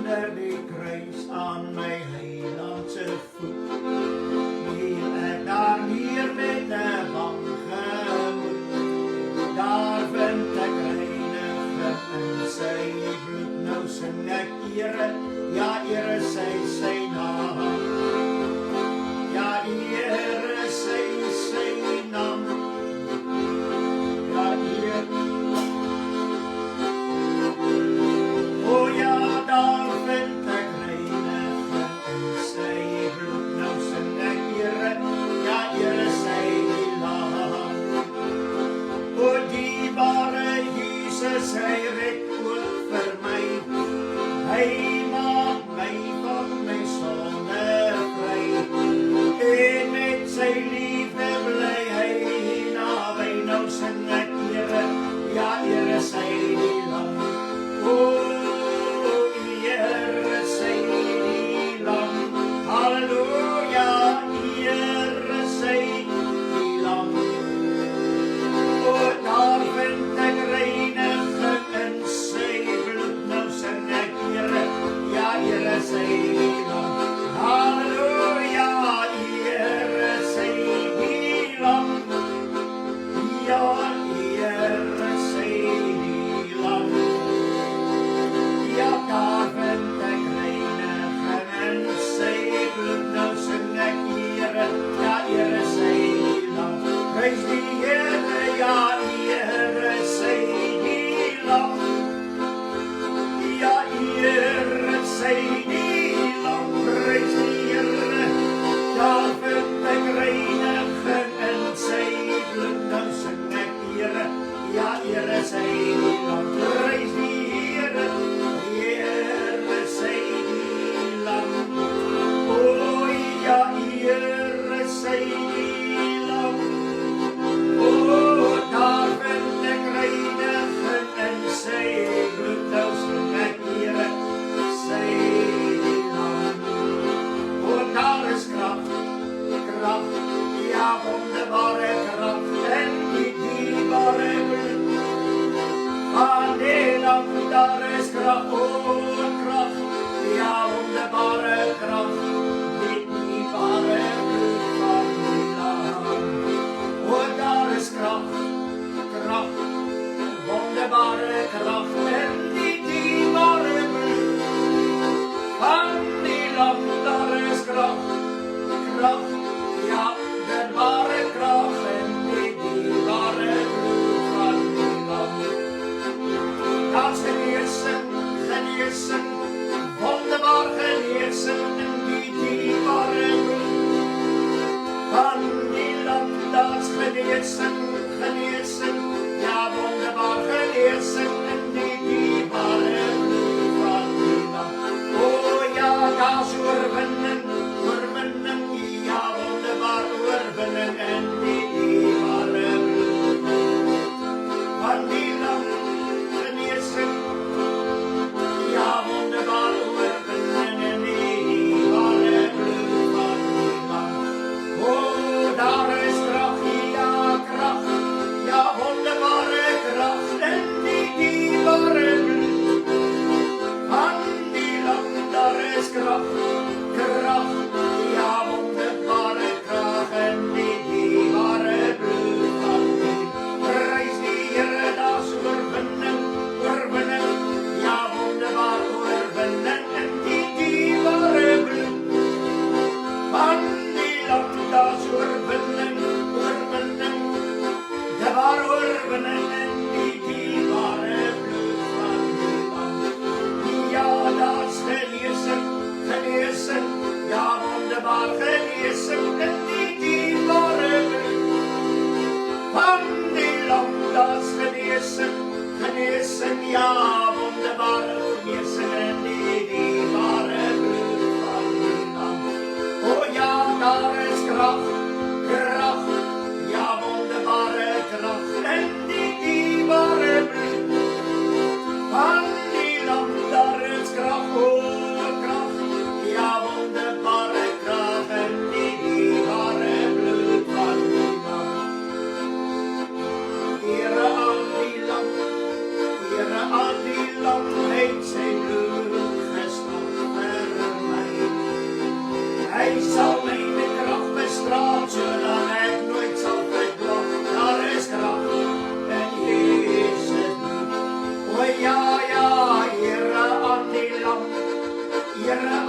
onder die kruis aan my heilandse voet, hiel ek daar neer met 'n bang gemoed. Daar vind ek reiniging in sy bloed, nou sing ek ere, ja ere sy naam. Ja ere sy naam. Ja ere. O ja, daar vind ek reiniging in sy bloed, nou sing ek ere, ja ere sy naam. O dierbare Jesus, hy red ook vir my, hy maak my van my sonde vry, en met sy liefde bly hy naby, nou sing ek ere, ja ere sy naam. O ere sy naam, halleluja, ere sy naam. O daar vind ek reiniging in sy bloed, nou sing ek ere, ja ere sy naam. Halleluja, ere sy naam. Ja ere sy naam. Ja daar vind ek reiniging in sy bloed, nou sing ek ere, ja ere sy naam. Prys die Here, ja ere sy naam. Ja ere sy naam. Prys die Here, daar vind ek reiniging in sy bloed, nou sing ek ere, ja ere sy naam. Prys die Here, ere sy naam. O ja ere sy naam. O daar vind ek reiniging in sy bloed, nou sing ek ere sy naam. O daar is krag, ja wonderbare krag in die dierbare bloed van die Lam. Daar is krag, o krag, ja wonderbare krag, die dierbare bloed van die Lam. O daar is krag, wonderbare krag in die dierbare bloed van die Lam. Daar is krag, ja wonderbare krag in die dierbare bloed van die Lam. Daar's geneesing, wonderbaar geneesing in die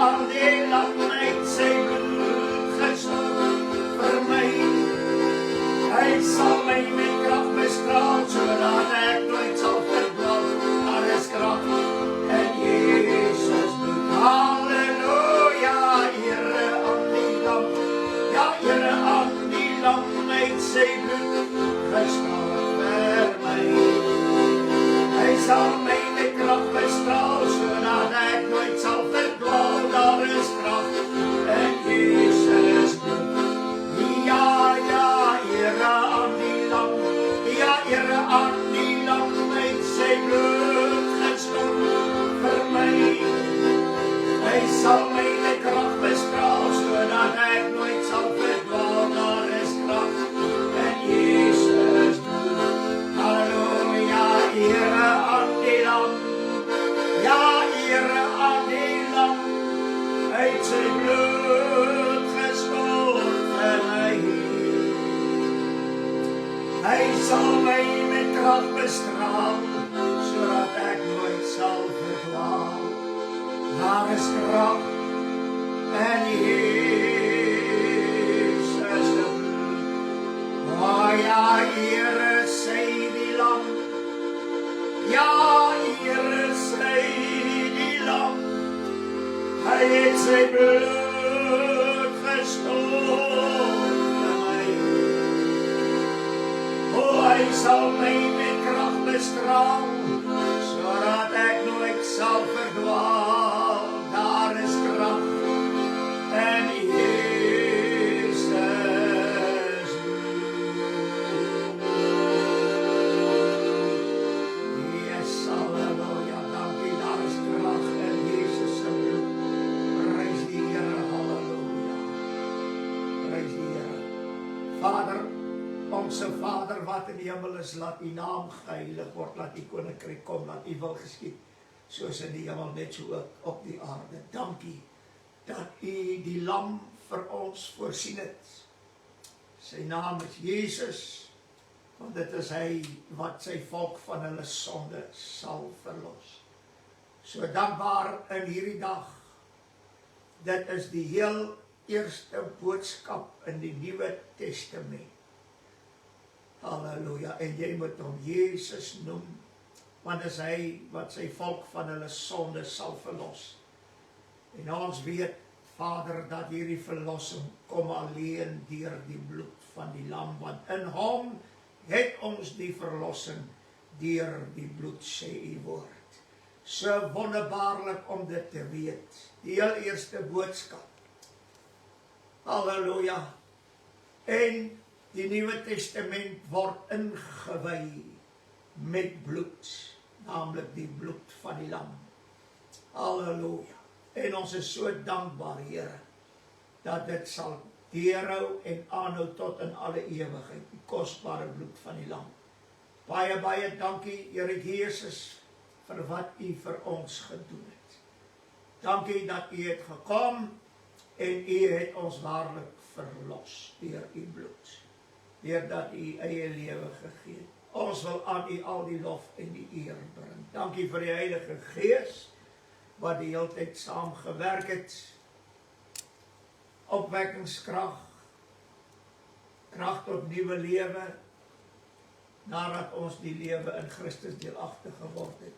aan die lam uit sy bloed gestort vir my. Hy sal my met krag bestraal, sodat ek nooit sal verdwaal. Daar is krag in Jesus bloed. Halleluja, Here aan die lam. Ja, Here aan die lam uit sy bloed gestort vir my. Hy sal my met krag bestraal, sodat ek nooit sal verdwaal. Daar is krag in Jesus bloed. Ja, Here aan die lam. Ja, Here aan die lam uit sy bloed gestort vir my. Hy sal my met krag bestraal, sodat ek nooit sal verdwaal. Daar is krag in Jesus bloed. Halleluja, Here aan die lam. Ja, Here aan die lam uit sy bloed gestort vir my. Hy sal my met krag bestraal, sodat ek nooit sal verdwaal. Daar is krag in Jesus bloed. O ja, Here sy die lam. Ja, Here sy die lam. Hy het sy bloed gestort vir my. O, hy sal my met krag bestraal, sodat ek nooit sal verdwaal. Daar is krag in Jesus bloed. Yes, halleluja, dankie, daar is krag in Jesus bloed. Prys die Here, halleluja. Prys die Here. Vader, Onse Vader wat in die hemel is, laat U naam geheilig word, laat U koninkryk kom, laat U wil geskied, soos in die hemel net so ook op die aarde. Dankie dat U die lam vir ons voorsien het. Sy naam is Jesus, want dit is hy wat sy volk van hulle sonde sal verlos. So dankbaar in hierdie dag. Dit is die heel eerste boodskap in die Nuwe Testament. Halleluja, en jy moet hom Jesus noem, want is hy wat sy volk van hulle sonde sal verlos. En ons weet, Vader, dat hierdie verlossing kom alleen deur die bloed van die lam, want in hom het ons die verlossing deur die bloed, sê U woord. So wonderbaarlik om dit te weet, die heel eerste boodskap. Halleluja, en die Nuwe Testament word ingewy met bloed, naamlik die bloed van die lam. Halleluja. En ons is so dankbaar, Here, dat dit sal deurhou en aanhou tot in alle ewigheid, die kosbare bloed van die lam. Baie, baie dankie, Here Jesus, vir wat U vir ons gedoen het. Dankie dat U het gekom en U het ons waarlik verlos deur U bloed. Deurdat U eie lewe gegee het. Ons wil aan U al die lof en die eer bring. Dankie vir die Heilige Gees, wat die hele tyd saam gewerk het. Opwekkingskrag, krag tot nuwe lewe, nadat ons die lewe in Christus deelagtig geword het.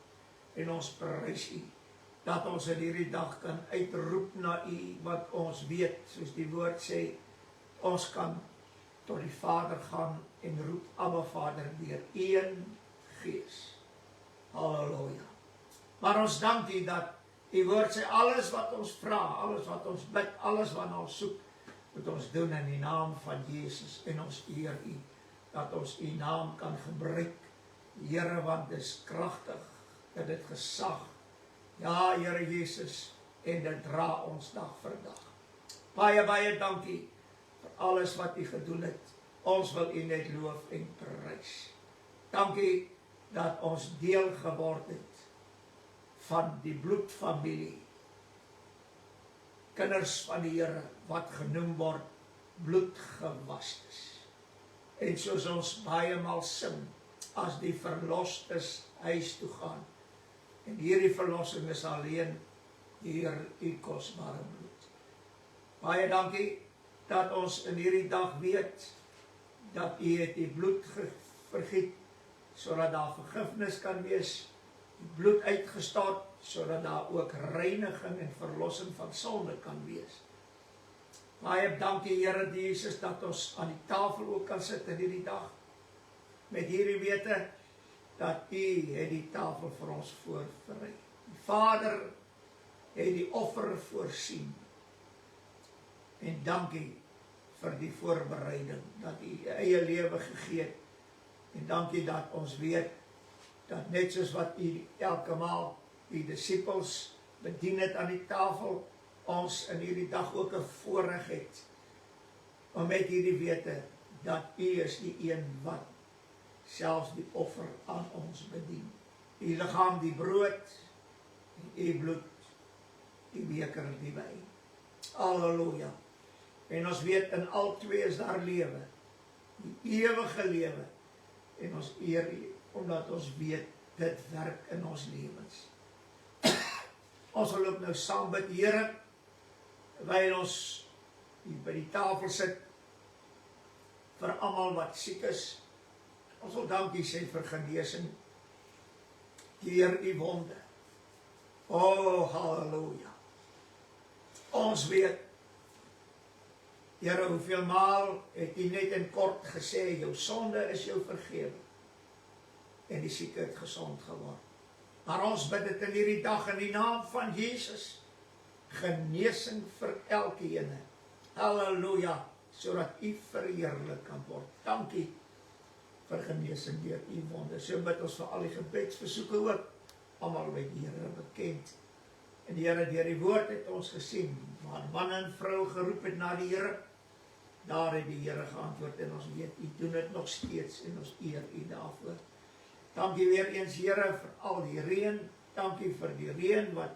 En ons prys U, dat ons in hierdie dag kan uitroep na U, wat ons weet, soos die woord sê, ons kan tot die Vader gaan en roep Abba Vader deur een Gees. Halleluja. Maar ons dank U dat U woord sê, alles wat ons vra, alles wat ons bid, alles wat ons soek, moet ons doen in die naam van Jesus, en ons eer U, dat ons U naam kan gebruik, Here, want dit is kragtig, dit het gesag, ja, Here Jesus, en dit dra ons dag vir dag. Baie, baie dankie vir alles wat U gedoen het. Ons wil U net loof en prys. Dankie dat ons deel geword het van die bloedfamilie. Kinders van die Here wat genoem word bloedgewastes. En soos ons baie maal sing, as die verlostes huis toe gaan. En hierdie verlossing is alleen deur u kosbare bloed. Baie dankie dat ons in hierdie dag weet dat u het die bloed vergiet sodat daar vergifnis kan wees, die bloed uitgestort sodat daar ook reiniging en verlossing van sonde kan wees. Baie dankie Here Jesus dat ons aan die tafel ook kan sit in hierdie dag met hierdie wete dat u het die tafel vir ons voorberei. Die Vader het die offer voorsien. En dankie vir die voorbereiding dat u eie lewe gegee het. En dankie dat ons weet dat net soos wat u elke maal die disippels bedien het aan die tafel, ons in hierdie dag ook 'n voorreg het om met hierdie wete dat u is die een wat selfs die offer aan ons bedien. Die liggaam, die brood, en u bloed, die beker, die wyn. Halleluja. En ons weet in al twee is daar lewe, die ewige lewe. En ons eer u, omdat ons weet dit werk in ons lewens. Ons wil ook nou saam bid, Here, terwyl ons by die tafel sit, vir almal wat siek is. Ons wil dankie sê vir genesing deur u wonde. O, halleluja. Ons weet, Here, hoeveel maal het u net in kort gesê, jou sonde is jou vergewe. En die sieke het gesond geword. Maar ons bid dit in hierdie dag in die naam van Jesus. Genesing vir elkeen. Halleluja, sodat u verheerlik kan word. Dankie vir genesing deur u wonde. So bid ons vir al die gebedsversoeke ook, almal met die Here bekend. En die Here deur die woord het ons gesien, waar man en vrou geroep het na die Here, daar het die Here geantwoord en ons weet, u doen dit nog steeds en ons eer u daarvoor. Dankie weer eens Here vir al die reën, dankie vir die reën wat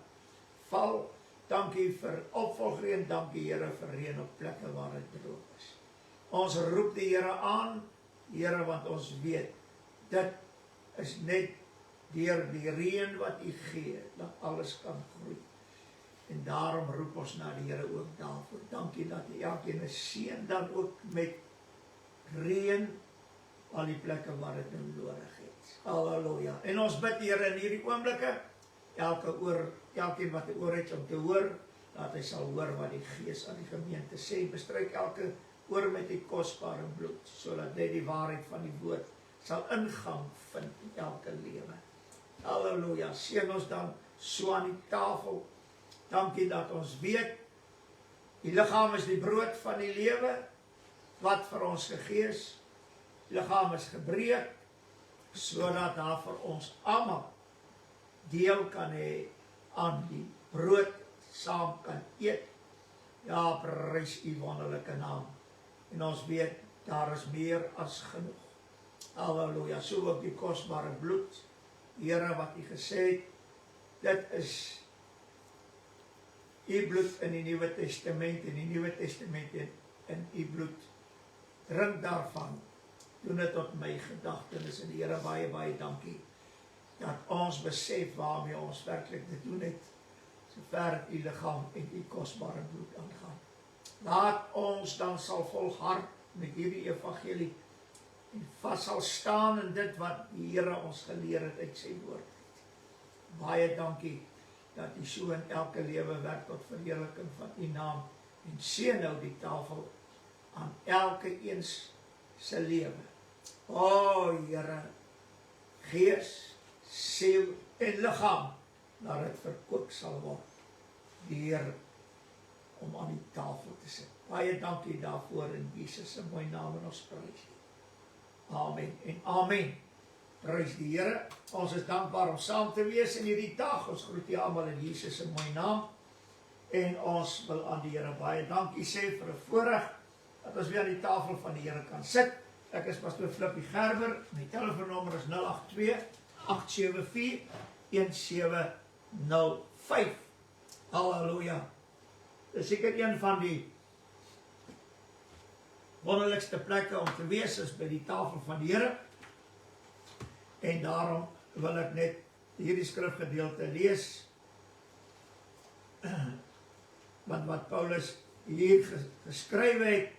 val, dankie vir opvolgreën, dankie Here vir reën op plekke waar dit droog is. Ons roep die Here aan, Here, want ons weet, dit is net deur die reën wat u gee, dat alles kan groei. En daarom roep ons na die Here ook daarvoor. Dankie dat u elkeen 'n seën dan ook met reën al die plekke waar dit nou nodig het. Halleluja. En ons bid Here in hierdie oomblikke, elkeen wat 'n oor het om te hoor, dat hy sal hoor wat die Gees aan die gemeente sê. Bestryk elke oor met die kosbare bloed, sodat net die waarheid van die woord sal ingang vind in elke lewe. Halleluja. Seën ons dan so aan die tafel. Dankie dat ons weet, die liggaam is die brood van die lewe, wat vir ons gegee is. Die liggaam is gebreek, sodat daar vir ons almal deel kan hê aan die brood, saam kan eet. Ja, prys u wonderlike naam. En ons weet, daar is meer as genoeg. Halleluja, so ook die kosbare bloed, Here wat u gesê het, dit is u bloed in die Nuwe Testament, en die Nuwe Testament in u bloed. Drink daarvan, doen dit tot my gedagtenis, en die Here baie, baie dankie, dat ons besef waarmee ons werklik te doen het, sover u liggaam en u kosbare bloed aangaan. Laat ons dan sal volhard met hierdie evangelie, en vas sal staan in dit wat die Here ons geleer het uit sy woord. Baie dankie, dat u so in elke lewe werk tot verheerliking van u naam, en seën nou die tafel aan elke eens se lewe. O Here, gees, siel en liggaam, dat dit verkoop sal word, deur om aan die tafel te sit. Baie dankie daarvoor in Jesus se mooi naam, en ons prys. Amen en amen. Prys die Here. Ons is dankbaar om saam te wees in hierdie dag. Ons groet julle almal in Jesus se mooi naam. En ons wil aan die Here baie dankie sê vir 'n voorreg dat ons weer aan die tafel van die Here kan sit. Ek is pastoor Flippie Gerber. My telefoonnommer is 082-874-1705. Halleluja. Dis seker een van die wonderlikste plekke om te wees is by die tafel van die Here. En daarom wil ek net hierdie skrifgedeelte lees Want wat Paulus hier geskryf het,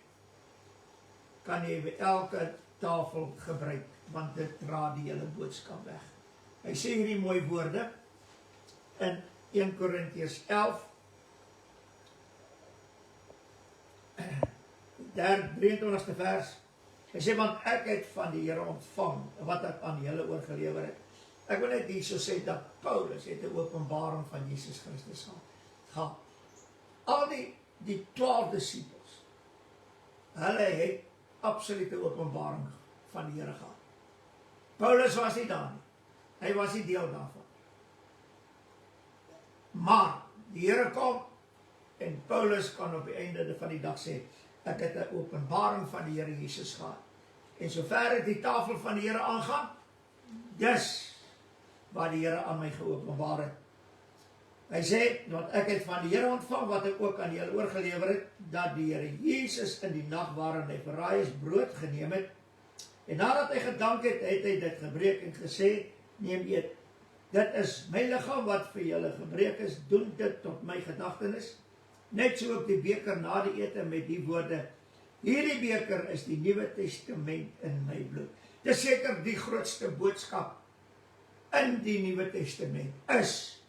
kan jy by elke tafel gebruik, want dit dra die hele boodskap weg. Hy sê hierdie mooi woorde in 1 Korintiërs 11, 23ste vers. Hy sê, want ek het van die Here ontvang, wat ek aan julle oorgelewer het. Ek wil net hier so sê, dat Paulus het 'n openbaring van Jesus Christus gehad. Al die 12 disippels, hulle het absolute openbaring van die Here gehad. Paulus was nie daar nie. Hy was nie deel daarvan. Maar die Here kom en Paulus kan op die einde van die dag sê, ek het 'n openbaring van die Here Jesus gehad. En sover het die tafel van die Here aangaan, dis wat die Here aan my geopenbaar het. Hy sê, want ek het van die Here ontvang, wat ek ook aan julle oorgelewer het, dat die Here Jesus in die nag waarin hy verraai is, brood geneem het, en nadat hy gedank het, het hy dit gebreek en gesê, neem eet. Dit is my liggaam wat vir julle gebreek is, doen dit tot my gedagtenis. Net so ook die beker na die ete met die woorde, hierdie beker is die Nuwe Testament in my bloed. Dis seker die grootste boodskap in die Nuwe Testament is,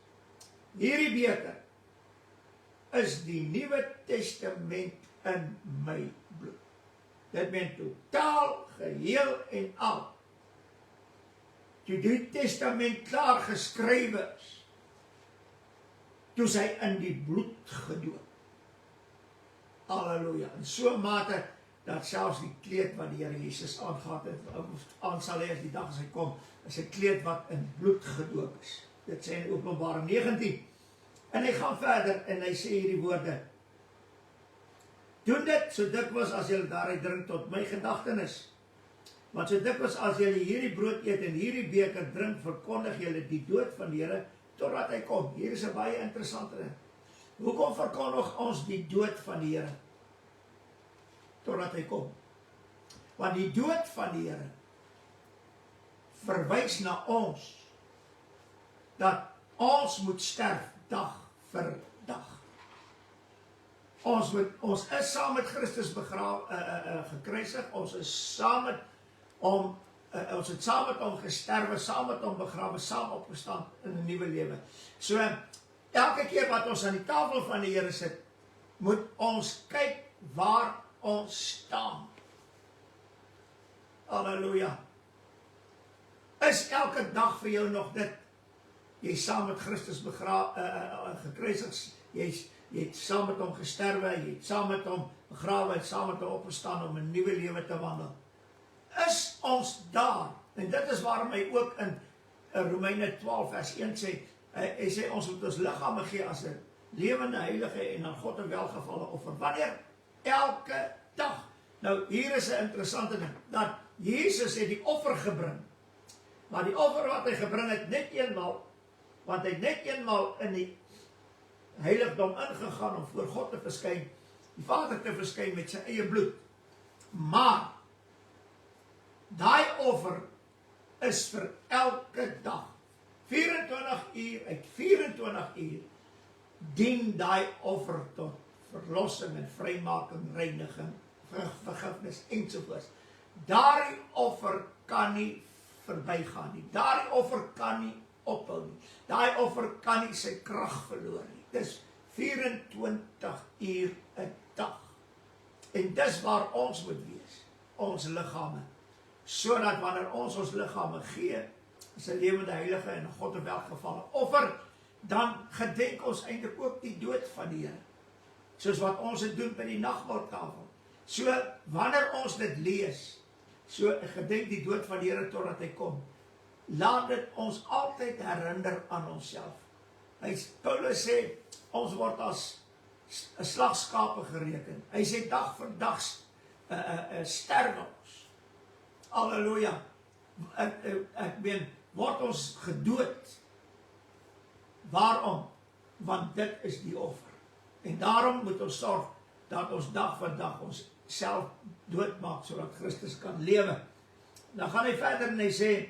hierdie beker is die Nuwe Testament in my bloed. Dit meen totaal, geheel en al. Toe die testament klaar geskrywe is, toe hy in die bloed gedoop. Halleluja. In so 'n mate dat selfs die kleed wat die Here Jesus aangehad het, aan sal hê as die dag as hy kom, is 'n kleed wat in bloed gedoop is. Dit sê in Openbaring 19. En hy gaan verder en hy sê hierdie woorde, doen dit so dikwels as julle daaruit drink tot my gedagtenis. Want so dikwels as julle hierdie brood eet en hierdie beker drink, verkondig julle die dood van die Here totdat hy kom. Hier is 'n baie interessante ding. Hoekom verkondig ons die dood van die Here totdat hy kom? Want die dood van die Here verwys na ons, dat ons moet sterf dag vir dag. Ons is saam met Christus gekruisig, ons is saam met hom, ons het saam met hom gesterwe, saam met hom begrawe, saam opgestaan in 'n nuwe lewe. So, elke keer wat ons aan die tafel van die Here sit, moet ons kyk waar ons staan. Halleluja. Is elke dag vir jou nog dit? Jy is saam met Christus gekruisig, jy het saam met hom gesterwe, jy het saam met hom begrawe, en saam met hom opgestaan om 'n nuwe lewe te wandel. Is ons daar? En dit is waarom hy ook in Romeine 12 vers 1 sê, hy sê ons moet ons liggame gee as 'n lewende, heilige en aan God 'n welgevalle offer. Wanneer? Elke dag. Nou hier is 'n interessante ding, dat Jesus het die offer gebring. Maar die offer wat hy gebring het net eenmaal, want hy het net eenmaal in die heiligdom ingegaan om voor God te verskyn, die Vader te verskyn met sy eie bloed. Maar daai offer is vir elke dag. 24 uur uit 24 uur dien daai offer tot verlossing en vrymaking, reiniging, vergifnis ensovoorts. Daardie offer kan nie verbygaan nie. Daardie offer kan nie ophou nie. Daai offer kan nie sy krag verloor nie. Dis 24 uur 'n dag. En dis waar ons moet wees, ons liggame. Sodat wanneer ons liggame gee, as 'n lewende heilige en God 'n welgevalle offer, dan gedenk ons eintlik ook die dood van die Here. Soos wat ons dit doen by die nagmaaltafel. So wanneer ons dit lees, so gedenk die dood van die Here totdat hy kom, laat dit ons altyd herinner aan onsself. Paulus sê, ons word as slagskape gereken. Hy sê dag vir dag sterwe ons. Halleluja. Ek meen, word ons gedood. Waarom? Want dit is die offer. En daarom moet ons sorg dat ons dag vir dag ons self doodmaak, sodat Christus kan lewe. Dan gaan hy verder en hy sê,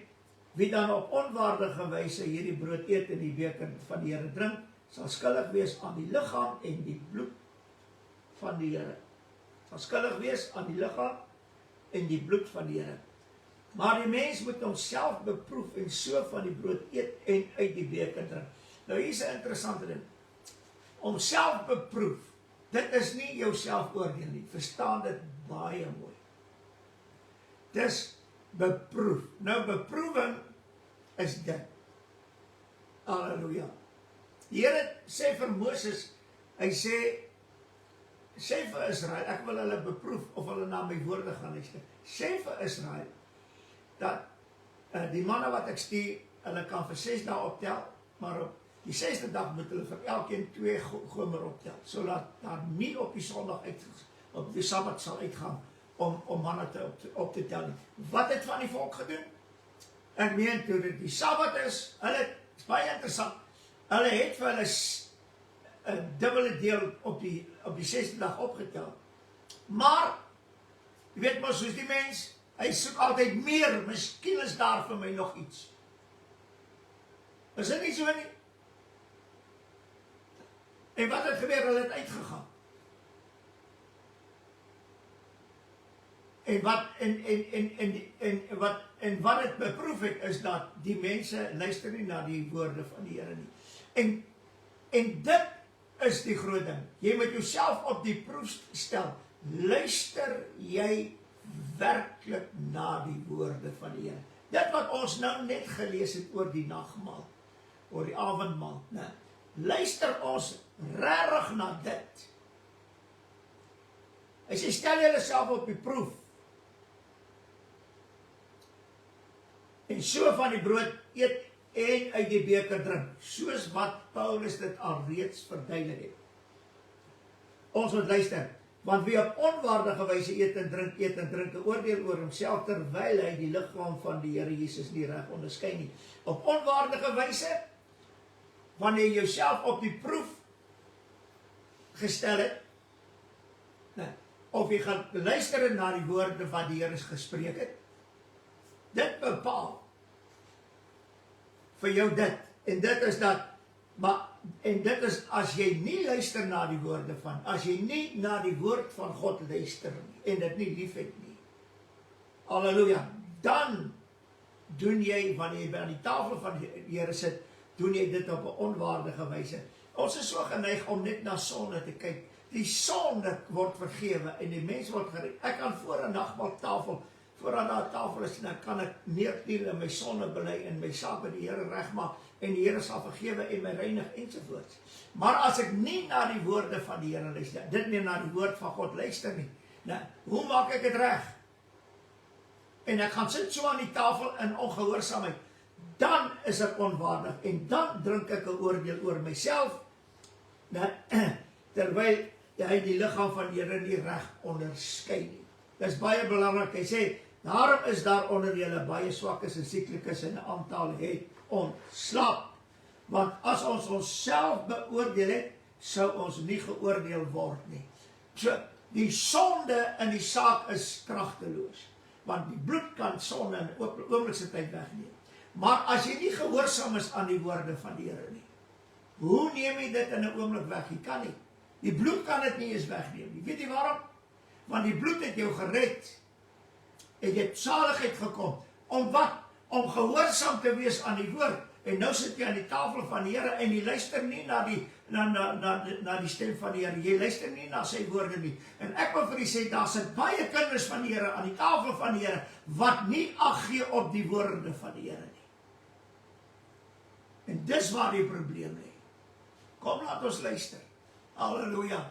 wie dan op onwaardige wyse hierdie brood eet en die beker van die Here drink, sal skuldig wees aan die liggaam en die bloed van die Here. Sal skuldig wees aan die liggaam en die bloed van die Here. Maar die mens moet homself beproef en so van die brood eet en uit die beker drink. Nou hier is 'n interessante ding. Om self beproef, dit is nie jou selfoordeel nie. Verstaan dit baie mooi. Dis beproef. Nou beproewing is dit. Halleluja. Die Here sê vir Moses, hy sê vir Israel, ek wil hulle beproef of hulle na my woorde gaan luister. Sê vir Israel dat die manne wat ek stuur, hulle kan vir 6 dae optel, maar op die 6de dag moet hulle vir elkeen 2 gomer optel, sodat daar nie op die Sondag op die Sabbat sal uitgaan om manne op te tel nie. Wat het van die volk gedoen? Ek meen, toe dit die Sabbat is baie interessant, hulle het vir hulle 'n dubbele deel op die 6de dag opgetel. Maar, jy weet maar, soos die mens, hy soek altyd meer, miskien is daar vir my nog iets. Is dit nie so nie? En wat het gebeur? Hulle het uitgegaan. En wat het beproef het, is dat die mense luister nie na die woorde van die Here nie. En dit is die groot ding. Jy moet jouself op die proef stel. Luister jy werklik na die woorde van die Here? Dit wat ons nou net gelees het oor die nagmaal, oor die avondmaal, nee. Luister ons regtig na dit. Hy sê, stel julle self op die proef. En so van die brood eet en uit die beker drink, soos wat Paulus dit alreeds verduidelik het. Ons moet luister, want wie op onwaardige wyse eet en drink 'n oordeel oor homself, terwyl hy die liggaam van die Here Jesus nie reg onderskei nie. Op onwaardige wyse, wanneer jy jouself op die proef gestel het, of jy gaan luister na die woorde wat die Here gespreek het, dit bepaal vir jou dit, en dit is dat, en dit is as jy nie luister na die woorde van, as jy nie na die woord van God luister nie, en dit nie lief het nie, halleluja, dan doen jy, wanneer jy by die tafel van die Here sit, doen jy dit op 'n onwaardige wyse. Ons is so geneig om net na sonde te kyk. Die sonde word vergewe en die mens word gered. Ek kan voor 'n nagmaaltafel, voordat daar 'n tafel is, dan kan ek neerkniel en my sonde bely en my saak by die Here regmaak en die Here sal vergewe en my reinig ensovoorts. Maar as ek nie na die woorde van die Here luister, dit nie na die woord van God luister nie, nou, hoe maak ek dit reg? En ek gaan sit so aan die tafel in ongehoorsaamheid, dan is ek onwaardig en dan drink ek 'n oordeel oor myself, terwyl hy die liggaam van die Here nie reg onderskei nie. Dit is baie belangrik. Hy sê, daarom is daar onder julle baie swakkes en sieklikes en 'n aantal het ontslap. Want as ons onsself beoordeel het, sou ons nie geoordeel word nie. So, die sonde in die saak is kragteloos. Want die bloed kan sonde in 'n oomblikse tyd wegneem. Maar as jy nie gehoorsaam is aan die woorde van die Here nie, hoe neem jy dit in 'n oomblik weg? Jy kan nie. Die bloed kan dit nie eens wegneem nie. Weet jy waarom? Want die bloed het jou gered. En jy het saligheid gekom. Om wat? Om gehoorsaam te wees aan die woord. En nou sit jy aan die tafel van die Here en jy luister nie na die stem van die Here. Jy luister nie na sy woorde nie. En ek wil vir u sê, daar sit baie kinders van die Here aan die tafel van die Here wat nie ag gee op die woorde van die Here nie. En dis waar die probleem lê. Kom, laat ons luister. Halleluja.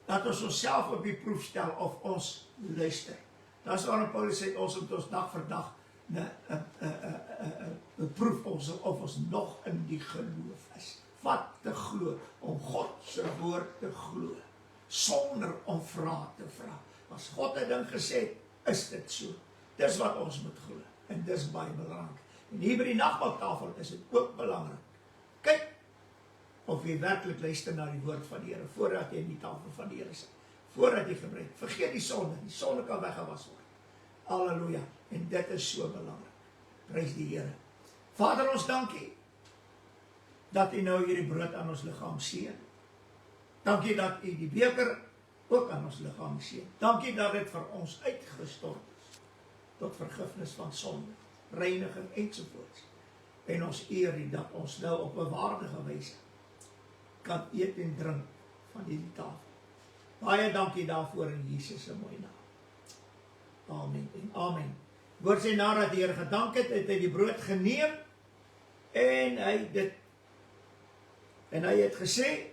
Laat ons onsself op die proef stel of ons luister. Dat is waarom Paulus sê, ons moet ons dag vir dag beproef ons of ons nog in die geloof is. Wat te glo, om God se woord te glo, sonder om vrae te vra. As God 'n ding gesê het, is dit so. Dis wat ons moet glo. En dis baie belangrik. En hier by die nagmaaltafel is dit ook belangrik. Kyk of jy werklik luister na die woord van die Here, voordat jy in die tafel van die Here sit, voordat jy gebruik. Vergeet die sonde kan weggewas word. Halleluja, en dit is so belangrik. Prys die Here. Vader, ons dankie, dat U nou hierdie brood aan ons liggaam seën. Dankie dat U die beker ook aan ons liggaam seën. Dankie dat dit vir ons uitgestort is, tot vergifnis van sonde, reiniging ensovoorts. En ons eer U dat ons nou op 'n waardige wyse kan eet en drink van hierdie tafel. Baie dankie daarvoor in Jesus se mooi naam. Amen en amen. Woord sê nadat die Here gedank het, het hy die brood geneem en hy het gesê,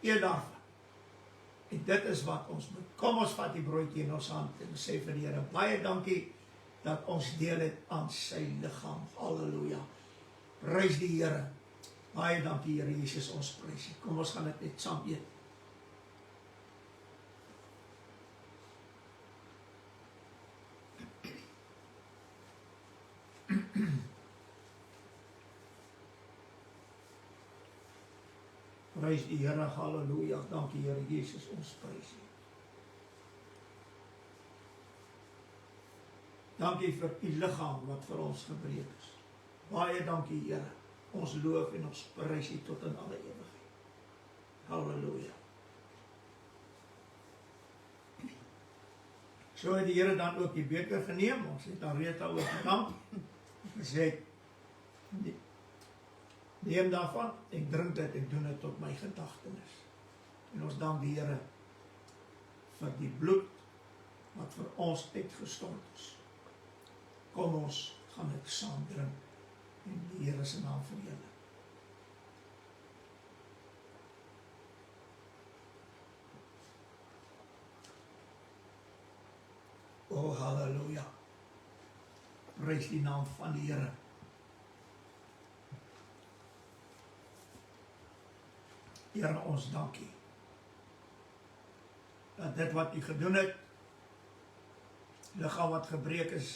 eet daarvan. En dit is wat ons moet. Kom ons vat die broodjie in ons hand en sê vir die Here, baie dankie dat ons deel het aan sy liggaam. Halleluja. Prys die Here. Baie dankie Here Jesus, ons prys U. Kom ons gaan dit net saam eet. Prys die Here, halleluja. Dankie Here Jesus, ons prys U. Dankie vir U liggaam wat vir ons gebreek is. Baie dankie Here. Ons loof en ons prys U tot in alle ewigheid. Halleluja. So het die Here dan ook die beker geneem. Ons het dan reeds daaroor gedank. Gesê, neem daarvan en drink dit en doen dit tot my gedagtenis. En ons dank die Here vir die bloed wat vir ons uitgestort is. Kom ons gaan dit saam drink in die Here se naam vir julle. O halleluja. Prys die naam van die Here. Here, ons dankie dat dit wat U gedoen het, liggaam wat gebreek is,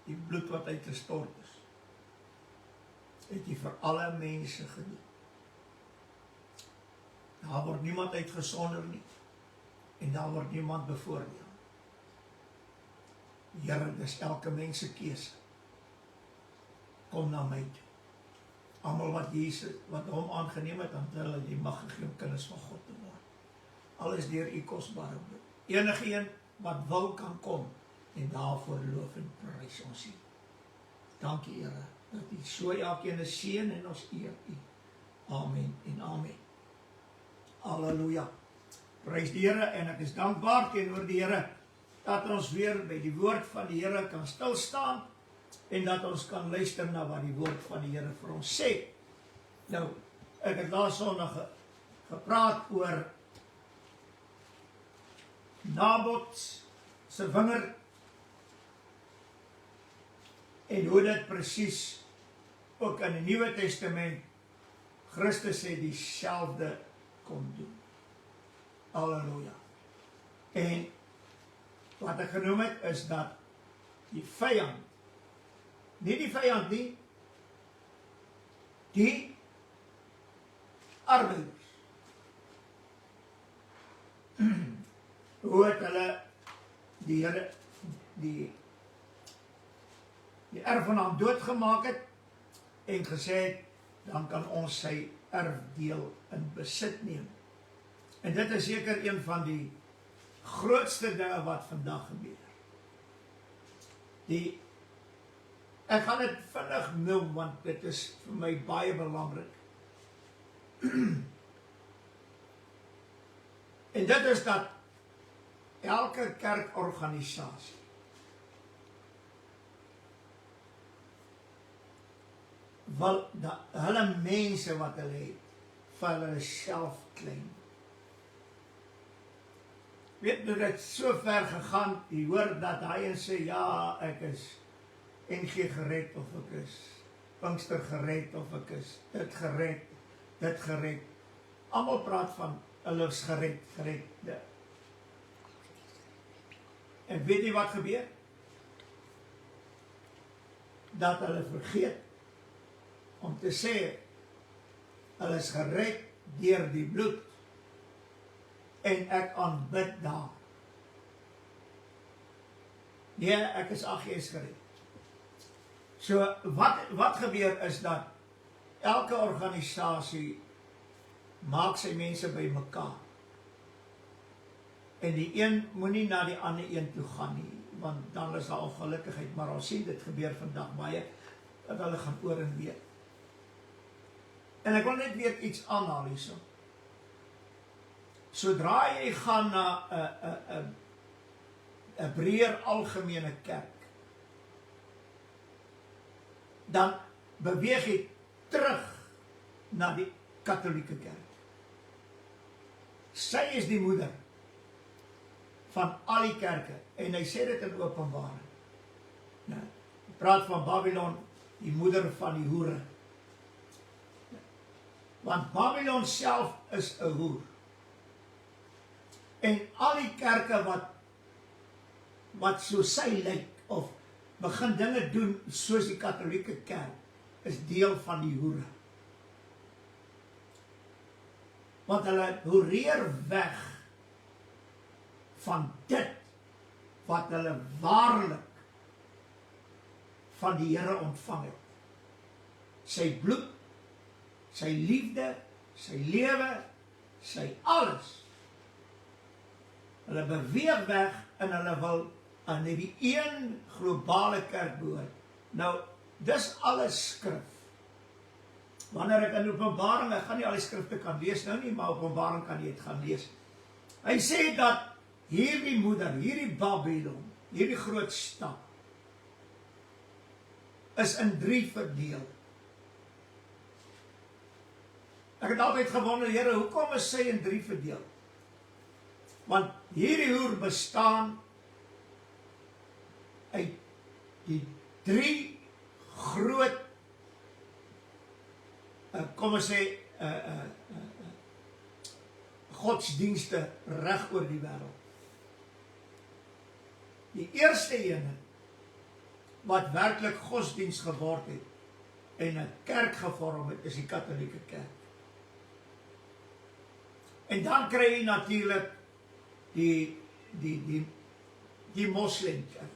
die bloed wat uitgestort is, het U vir alle mense gedoen. Daar word niemand uitgesonder nie en daar word niemand bevoordeel. Here, dis elke mens se keuse. Kom na my toe. Almal wat hom aangeneem het, dan hulle die mag gegee om kinders van God te word. Alles deur U kosbare bloed. Enigeen wat wil kan kom en daarvoor loof en prys ons U. Dankie Here dat U so elkeen seën en ons eer U. Amen en amen. Halleluja. Prys die Here en ek is dankbaar teenoor die Here dat ons weer by die woord van die Here kan stil staan en dat ons kan luister na wat die woord van die Here vir ons sê. Nou, ek het laas Sondag gepraat oor Nabot se vinger en hoe dit presies ook in die Nuwe Testament Christus het dieselfde kom doen. Halleluja. En wat ek genoem het is dat die vyand, nie die vyand nie, die arbeiders, hoe het hulle die Here, die erfgenaam doodgemaak het en gesê het, dan kan ons sy erfdeel in besit neem. En dit is seker een van die grootste dinge wat vandag gebeur. Ek gaan dit vinnig noem, want dit is vir my baie belangrik. En dit is dat elke kerkorganisasie wil hulle mense wat hulle het, vir hulle self klein. Weet jy, dit so ver gegaan, jy hoor dat hy en sê, ja, ek is NG gered, of ek is Pinkster gered, of ek is dit gered. Almal praat van, hulle is gered. En weet jy wat gebeur? Dat hulle vergeet om te sê, hulle is gered deur die bloed, en ek aanbid daar. Nee, ek is gered. So, wat gebeur is dat elke organisasie maak sy mense by mekaar. En die een moenie na die ander een toe gaan nie, want dan is daar ongelukkigheid, maar ons sien dit gebeur vandag baie, dat hulle gaan oor en weer. En ek wil net weer iets aanhaal hierso. Sodra jy gaan na 'n breër algemene kerk, dan beweeg jy terug na die katholieke kerk. Sy is die moeder van al die kerke, en hy sê dit in Openbaring. Nou, hy praat van Babylon, die moeder van die hoere. Want Babylon self is 'n hoer. En al die kerke wat so sy lyk, of begin dinge doen soos die katholieke kerk, is deel van die hoere. Want hulle hoereer weg van dit wat hulle waarlik van die Here ontvang het. Sy bloed, sy liefde, sy lewe, sy alles. Hulle beweeg weg en hulle wil aan die een globale kerk behoort. Nou, dis alles skrif. Wanneer ek in Openbaring, ek gaan nie al die skrifte kan lees nou nie, maar Openbaring kan jy het gaan lees. Hy sê dat hierdie moeder, hierdie Babylon, hierdie groot stad, is in 3 verdeel. Ek het altyd gewonder, Here, hoekom is sy in 3 verdeel? Want hierdie hoer bestaan uit die 3 groot, kom ons sê, godsdienste reg oor die wêreld. Die eerste ene, wat werklik godsdienst geword het, en 'n kerk gevorm het, is die katholieke kerk. En dan kry jy natuurlik die moslimkerk.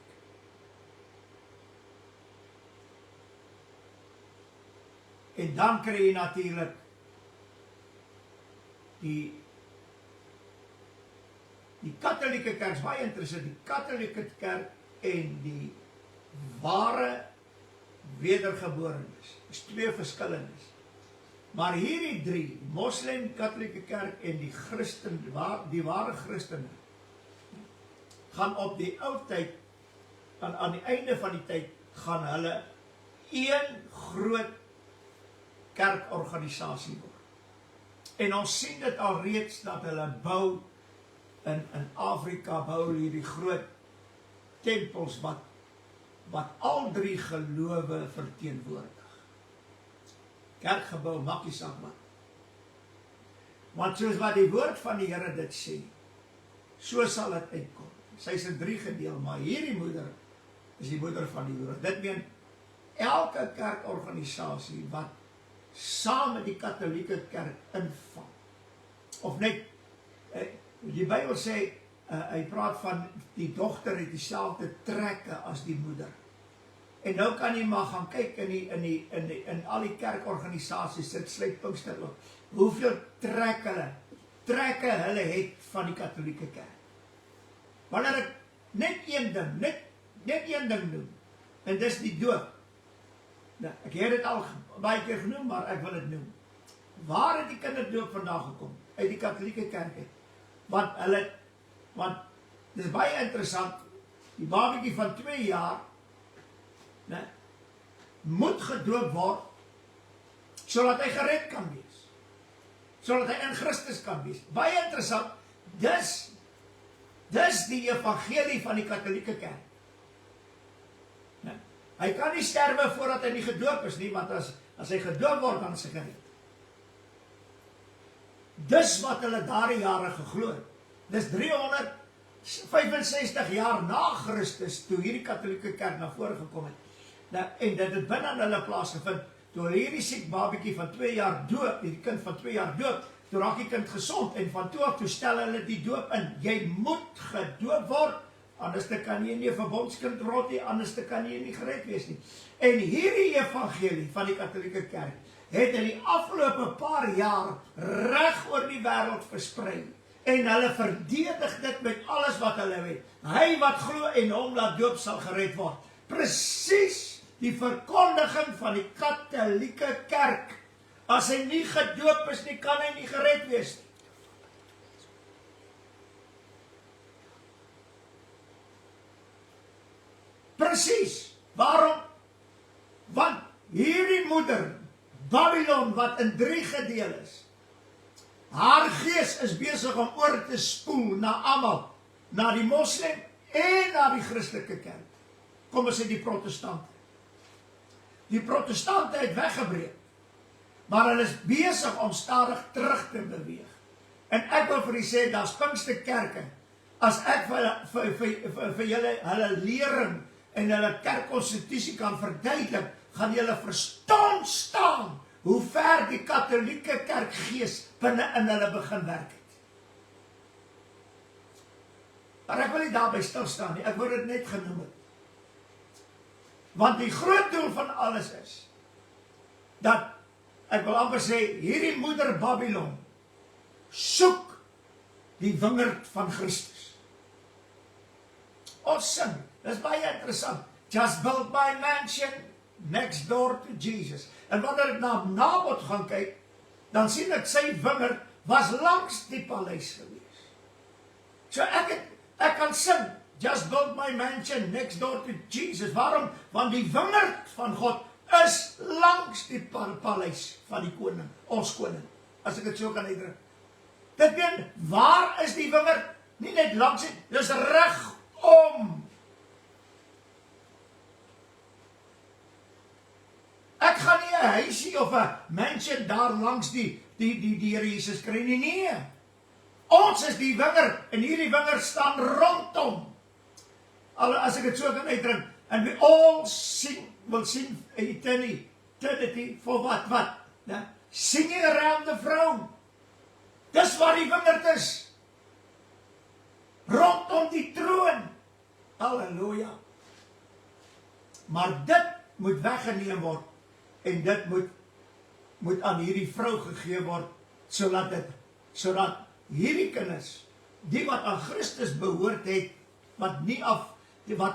En dan kry jy natuurlik die katholieke kerk, is baie interessant, die katholieke kerk en die ware wedergeborenes, is 2 verskillendes. Maar hierdie 3, moslim, katholieke kerk en die ware Christene, gaan op die ou tyd, aan die einde van die tyd, gaan hulle een groot kerkorganisasie word. En ons sien dit al reeds, dat hulle bou, in Afrika bou hierdie groot tempels, wat al 3 gelowe verteenwoordig. Kerkgebou, maak nie saak wat. Want soos wat die woord van die Here dit sê, so sal dit uitkom. Sy is in 3 gedeel, maar hierdie moeder is die moeder van die hoer. Dit meen, elke kerkorganisasie wat saam met die katholieke kerk invang, of net, die Bybel sê, hy praat van die dogter het dieselfde trekke as die moeder. En nou kan jy maar gaan kyk in al die kerkorganisasies, dit sluit Pinkster ook, hoeveel trekke hulle het van die katholieke kerk. Wanneer ek net een ding noem, en dis die doop. Nou, ek het dit al baie keer genoem, maar ek wil dit noem. Waar het die kinderdoop vandag gekom? Uit die katholieke kerk het. Want dit is baie interessant, die babietjie van 2 jaar, moet gedoop word, sodat hy gered kan wees. Sodat hy in Christus kan wees. Baie interessant, dis die evangelie van die katholieke kerk. Hy kan nie sterwe voordat hy nie gedoop is nie, want as hy gedoop word, dan is hy gered. Dis wat hulle daardie jare geglo het. Dis 365 jaar na Christus, toe hierdie katholieke kerk na vore gekom het. En dit het binne hulle plaasgevind, toe hierdie siek babietjie van 2 jaar doop, die kind van 2 jaar doop, toe raak die kind gesond, en van toe af toe stel hulle die doop in. Jy moet gedoop word, anders kan jy nie 'n verbondskind word nie, anders kan jy nie gered wees nie. En hierdie evangelie van die katholieke kerk het in die afgelope paar jaar reg oor die wêreld versprei. En hulle verdedig dit met alles wat hulle het. Hy wat glo en hom laat doop sal gered word. Presies die verkondiging van die Katolieke Kerk. As hy nie gedoop is nie, kan hy nie gered wees nie. Presies. Waarom? Want hierdie moeder, Babylon, wat in 3 gedeel is, haar gees is besig om oor te spoel na almal, na die moslim en na die Christelike kerk. Kom ons sê die protestante. Die protestante het weggebreek, maar hulle is besig om stadig terug te beweeg. En ek wil vir julle sê, daar's Pinksterkerke. As ek vir julle hulle lering en hulle kerkkonstitusie kan verduidelik, gaan julle staan hoe ver die Katolieke Kerkgees binne in hulle begin werk het. Maar ek wil nie daarby stilstaan nie, ek wil dit net genoem het. Want die groot doel van alles is, dat, ek wil amper sê, hierdie moeder Babylon, soek die wingerd van Christus. Ons sing, dis baie interessant, just build my mansion, next door to Jesus. En wanneer ek na Nabot gaan kyk, dan sien ek sy wingerd was langs die paleis gewees. So ek kan sing, just build my mansion next door to Jesus. Waarom? Want die wingerd van God is langs die paleis van die koning, ons koning, as ek dit so kan uitdruk. Dit meen, waar is die wingerd? Nie net langs dit, dis regom. Ek gaan nie 'n huisie of 'n mansion daar langs die Here Jesus kry nie, nee. Ons is die wingerd, en hierdie wingerd staan rondom. As ek dit so kan uitdruk, and we all will sing eternity for what? Singing around the throne. Dis waar die wingerd is. Rondom die troon. Halleluja. Maar dit moet weggeneem word. En dit moet aan hierdie vrou gegee word, sodat hierdie kinders, die wat aan Christus behoort het, wat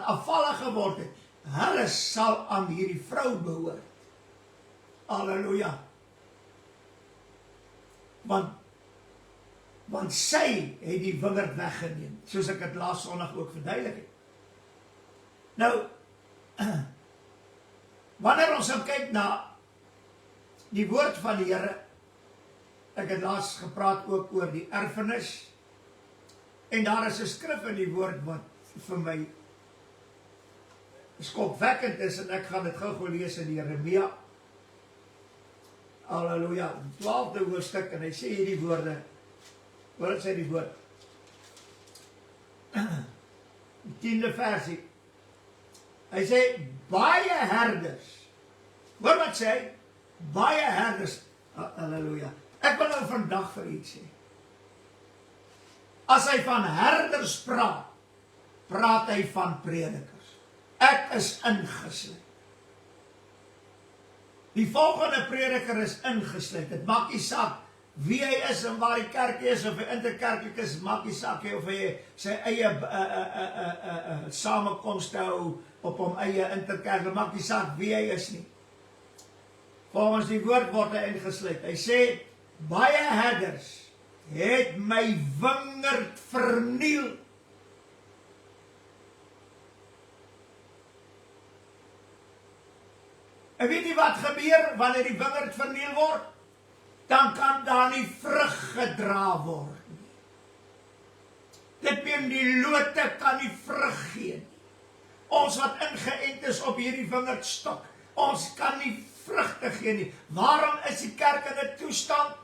afvallig geword het, hulle sal aan hierdie vrou behoort. Halleluja. Want sy het die wingerd weggeneem, soos ek het laas Sondag ook verduidelik het. Nou, wanneer ons dan kyk na die woord van die Here, ek het laas gepraat ook oor die erfenis, en daar is 'n skrif in die woord wat vir my skokwekkend is, en ek gaan dit gou lees in Jeremia, halleluja, 12de hoofstuk, en hy sê hierdie woorde, wat sê die woord? Die 10de versie, hy sê, baie herders, hoor wat sê hy? Baie herders, halleluja, ek wil nou vandag vir iets sê, as hy van herders praat hy van predikers, ek is ingesluit, die volgende prediker is ingesluit, het maak nie saak wie hy is en waar die kerk is, of hy interkerklik is, maak nie saak of hy sy eie samenkomst hou, op hom eie interkerklik, maak nie saak wie hy is nie. Volgens die woord word hy ingesluit. Hy sê, baie herders het my wingerd verniel. En weet jy wat gebeur wanneer die wingerd verniel word? Dan kan daar nie vrug gedra word nie. Dit meen die lote kan nie vrug gee nie. Ons wat ingeënt is op hierdie wingerdstok, ons kan nie vrugte gee nie. Waarom is die kerk in 'n toestand?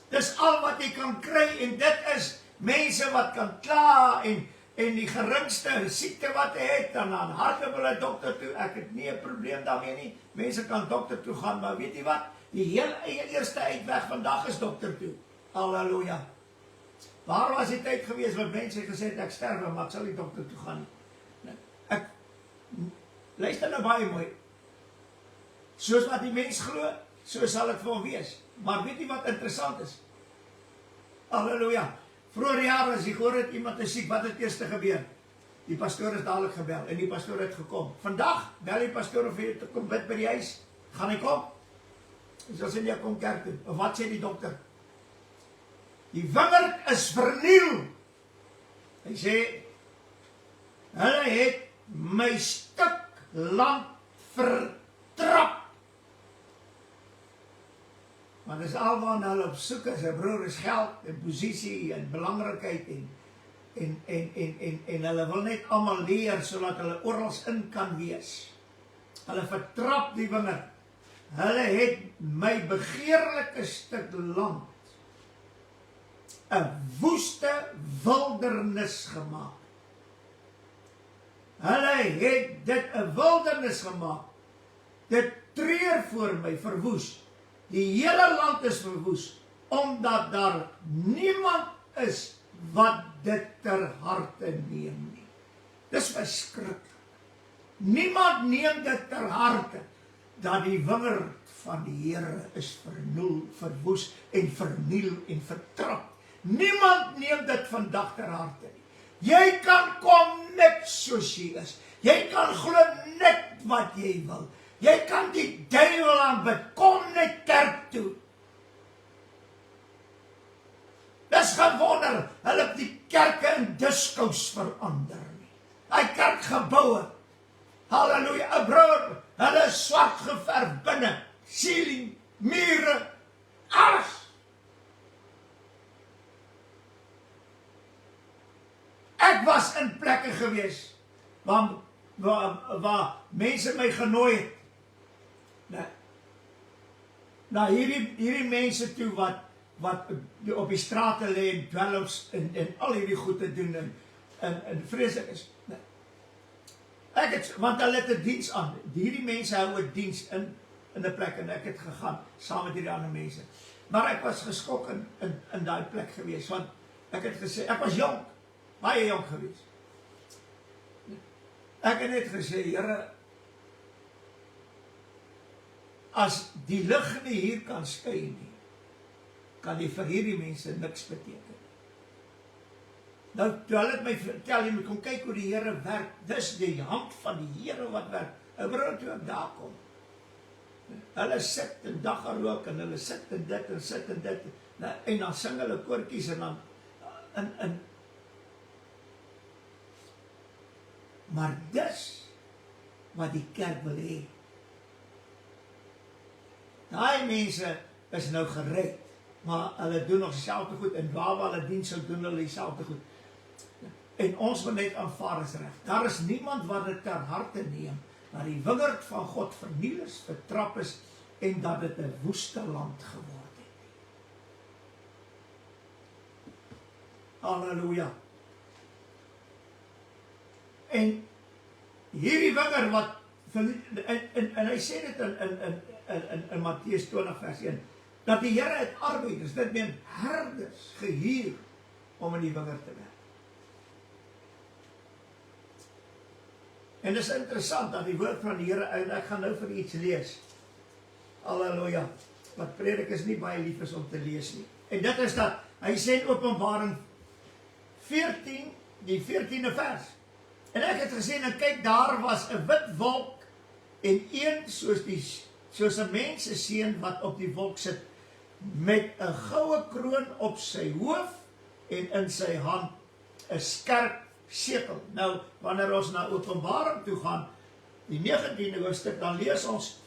Dis al wat jy kan kry, en dit is mense wat kan kla, en die geringste siekte wat hy het, dan hardloop hulle dokter toe. Ek het nie 'n probleem daarmee nie. Mense kan dokter toe gaan, maar weet jy wat? Die heel eerste uitweg vandag is dokter toe. Halleluja. Waar was die tyd gewees wat mense gesê het, ek sterwe, maar ek sal nie dokter toe gaan nie. Luister nou baie mooi. Soos wat die mens glo, so sal dit vir hom wees. Maar weet jy wat interessant is? Halleluja. Vroeger jare as jy gehoor het iemand is siek, wat het eers gebeur? Die pastoor is dadelik gebel en die pastoor het gekom. Vandag bel die pastoor of jy te kom bid by die huis. Gaan hy kom? Hy sal sê jy kom kerk toe. Of wat sê die dokter? Die wingerd is verniel. Hy sê, hulle het my stuk land vertrap. Maar dis alwaar hulle op soek is, 'n broer is geld en posisie en belangrikheid en hulle wil net almal leer sodat hulle oral in kan wees. Hulle vertrap die wingerd. Hulle het my begeerlike stuk land 'n woeste wildernis gemaak. Hulle het dit 'n wildernis gemaak. Dit treur voor my, verwoes. Die hele land is verwoes, omdat daar niemand is wat dit ter harte neem nie. Dis verskriklik. Niemand neem dit ter harte, dat die wingerd van die Here is verwoes en verniel en vertrap. Niemand neem dit vandag ter harte nie. Jy kan kom net soos jy is. Jy kan glo net wat jy wil. Jy kan die duiwel aanbid. Kom net kerk toe. Dis gewonder, hulle het die kerke in diskos verander nie. Hy kerkgeboue. Halleluja, 'n broer, hulle is swart geverf binne, ceiling, mure, alles. Ek was in plekke gewees waar mense my genooi het. Nou hierdie mense toe wat op die strate lê en dwelms en al hierdie goed te doen en vreeslik is. Want hulle het 'n diens aan. Hierdie mense hou 'n diens in 'n plek en ek het gegaan saam met hierdie ander mense. Maar ek was geskok in daai plek gewees, want ek het gesê, ek was jonk, baie jonk gewees. Ek het net gesê, Here, as die lig nie hier kan skyn nie, kan die vir hierdie mense niks beteken. Nou, toe hulle het my vertel, jy moet kom kyk hoe die Here werk, dis die hand van die Here wat werk. Ek bedoel toe ek daar kom. Hulle sit en daggarook en hulle sit en dit en sit en dit, en dan sing hulle koortjies en dan, maar dis wat die kerk wil hê. Daai mense is nou gered, maar hulle doen nog dieselfde goed, en waar hulle diens sou doen hulle dieselfde goed. En ons wil net aanvaar is reg. Daar is niemand wat dit ter harte neem, dat die wingerd van God verniel is, vertrap is, en dat dit 'n woeste land geword het. Halleluja. En hierdie wingerd wat, en hy sê dit in Matteus 20 vers 1, dat die Here het arbeiders, dit meen herders, gehuur om in die wingerd te werk. En dit is interessant dat die woord van die Here, en ek gaan nou vir iets lees. Halleluja. Wat predikers nie baie lief is om te lees nie. En dit is dat, hy sê in Openbaring 14, die 14de vers. En ek het gesê, en kyk, daar was 'n wit wolk, en een soos 'n mens se seun wat op die wolk sit, met 'n goue kroon op sy hoof, en in sy hand 'n skerp sekel. Nou, wanneer ons na Openbaring toe gaan, die 19de hoofstuk, dan lees ons,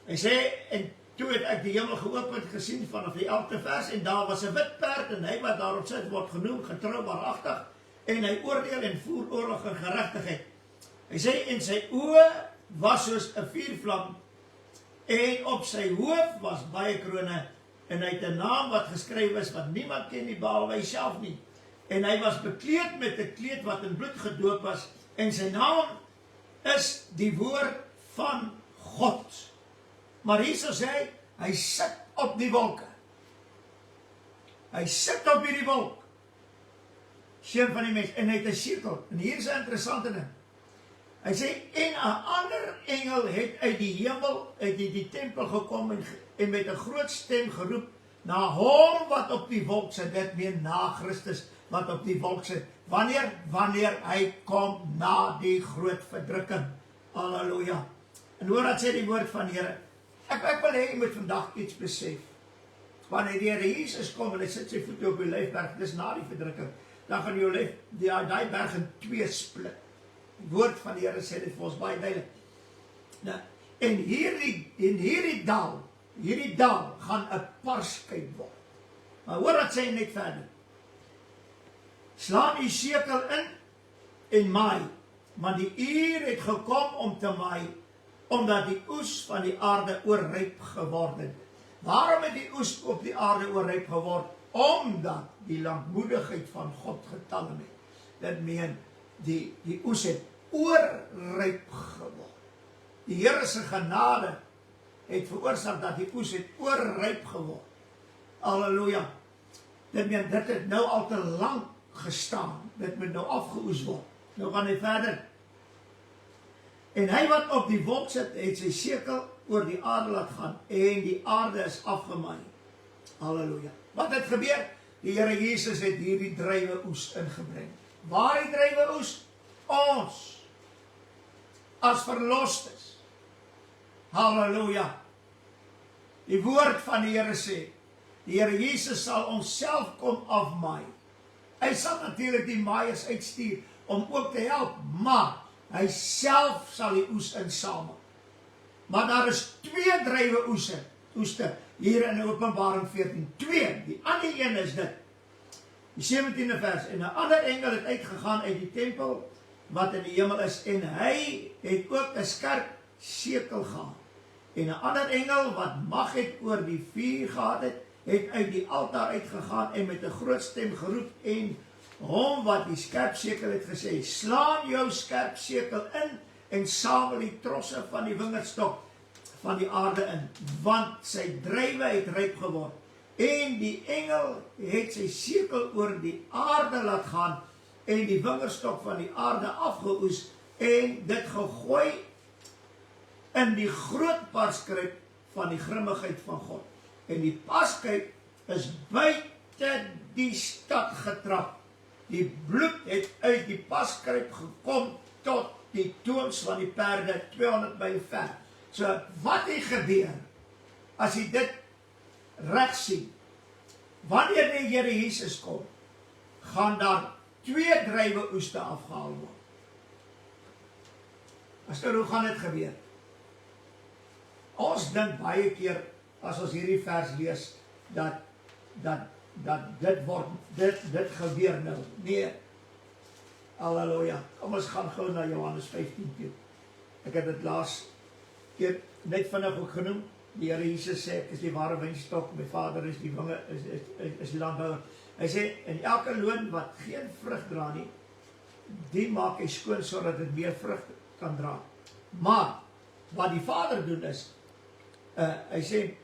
hy sê, en toe het ek die hemel geopend gesien vanaf die 11de vers, en daar was 'n wit perd, en hy wat daarop sit word genoem getrou waaragtig, en hy oordeel en voer oorlog en geregtigheid. Hy sê, en sy oë was soos 'n vuurvlam, en op sy hoof was baie krone, en hy het 'n naam wat geskryf is, wat niemand ken nie, behalwe hy self nie. En hy was bekleed met 'n kleed wat in bloed gedoop was, en sy naam is die woord van God. Maar hierso sê hy sit op die wolke. Hy sit op hierdie wolk. Seun van die mens, en hy het 'n sekel. En hier is 'n interessante ding. Hy sê, en 'n ander engel het uit die hemel, uit die tempel gekom en met 'n groot stem geroep, na hom wat op die wolk sit, dit meen na Christus wat op die wolk sit. Wanneer hy kom na die groot verdrukking. Halleluja. En hoor wat sê die woord van die Here. Ek wil hê jy moet vandag iets besef. Wanneer die Here Jesus kom en hy sit sy voete op die Olyfberg, dis na die verdrukking, dan gaan die olyf, daai berg in twee split. Die woord van die Here sê dit vir ons baie duidelik. Nou, en hierdie dal gaan 'n parskyp word. Maar hoor wat sê hy net verder. Slaan die sekel in en maai, want die uur het gekom om te maai, omdat die oes van die aarde oorryp geword het. Waarom het die oes op die aarde oorryp geword? Omdat die lankmoedigheid van God getalm het. Dit meen, die oes het oorryp geword. Die Here se genade het veroorsaak dat die oes het oorryp geword. Halleluja. Dit meen, dit het nou al te lank gestaan. Dit moet nou afgeoes word. Nou gaan hy verder. En hy wat op die wolk sit, het sy sekel oor die aarde laat gaan, en die aarde is afgemaai. Halleluja. Wat het gebeur? Die Here Jesus het hierdie druiwe oes ingebring. Waar die druiwe oes? Ons. As verlostes. Halleluja. Die woord van die Here sê, die Here Jesus sal onsself kom afmaai. Hy sal natuurlik die maaiers uitstuur om ook te help, maar hy self sal die oes insamel. Maar daar is twee druiwe oeste hier in Openbaring 14. Twee, die ander een is dit. Die 17de vers. En 'n ander engel het uitgegaan uit die tempel wat in die hemel is, en hy het ook 'n skerp sekel gehad. En 'n ander engel wat mag het oor die vuur gehad het uit die altaar uitgegaan en met 'n groot stem geroep, en hom wat die skerp sekel het gesê, slaan jou skerp sekel in en samel die trosse van die wingerdstok van die aarde in, want sy druiwe het ryp geword. En die engel het sy sekel oor die aarde laat gaan en die wingerdstok van die aarde afgeoes en dit gegooi in die groot parskyp van die grimmigheid van God. En die parskyp is buite die stad getrap. Die bloed het uit die parskyp gekom tot die toons van die perde 200 myl ver. So wat het gebeur as jy dit reg sien? Wanneer die Here Jesus kom, gaan daar twee druiwe oeste afgehaal word. Hoe gaan dit gebeur? Ons dink baie keer as ons hierdie vers lees dat dit gebeur nou. Nee. Halleluja. Kom ons gaan gou na Johannes 15 toe. Ek het dit laas keer net vinnig ook genoem. Die Here Jesus sê, ek is die ware wynstok, my Vader is die is die landbouer. Hy sê, en elke loon wat geen vrug dra nie, die maak hy skoon sodat dit meer vrug kan dra. Maar wat die Vader doen is, hy sê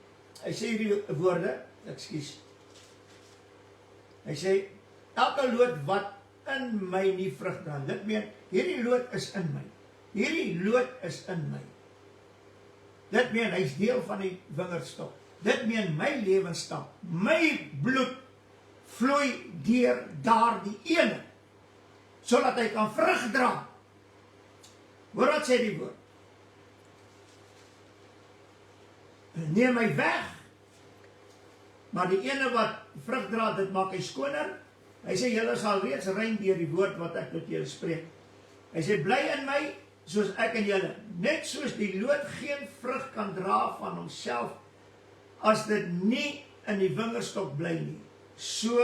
hierdie woorde, ekskuus. Hy sê, elke loot wat in my nie vrug dra. Dit meen, hierdie loot is in my. Hierdie loot is in my. Dit meen, hy is deel van die wingerdstok. Dit meen, my lewensstap, my bloed vloei deur daardie ene, sodat hy kan vrug dra. Hoor wat sê die woord? Neem my weg, maar die ene wat vrug dra, dit maak hy skoner. Hy sê, julle sal reeds rein deur die woord wat ek tot julle spreek. Hy sê, bly in my, soos ek en julle. Net soos die loot geen vrug kan dra van homself, as dit nie in die wingerdstok bly nie. So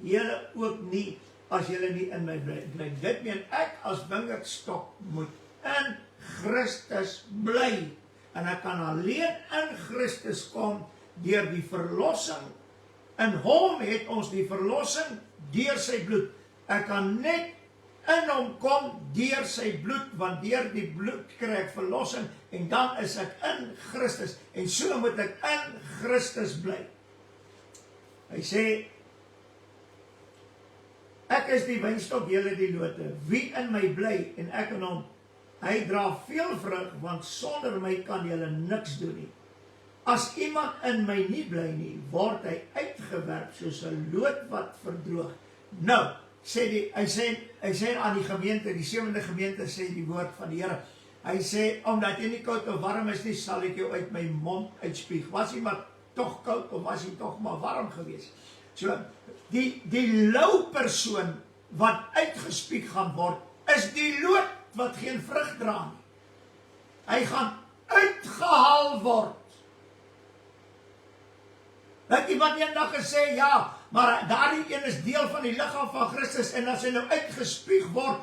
julle ook nie, as julle nie in my bly. Dit meen ek as wingerdstok moet in Christus bly. En ek kan alleen in Christus kom deur die verlossing. In hom het ons die verlossing deur sy bloed. Ek kan net in hom kom deur sy bloed, want deur die bloed kry ek verlossing, en dan is ek in Christus, en so moet ek in Christus bly. Hy sê, ek is die wynstok, julle die lote. Wie in my bly, en ek in hom, Hy dra veel vrug, want sonder my kan julle niks doen nie. As iemand in my nie bly nie, word hy uitgewerp soos 'n lood wat verdroog. Nou, hy sê aan die gemeente, die 7de gemeente sê die woord van die Here. Hy sê, omdat jy nie koud of warm is nie, sal ek jou uit my mond uitspieg. Was jy maar toch koud of was jy toch maar warm gewees? So, die lou persoon wat uitgespieg gaan word, is die lood wat geen vrug dra nie. Hy gaan uitgehaal word. Het iemand eendag gesê, ja, maar daardie een is deel van die liggaam van Christus, en as hy nou uitgespieg word,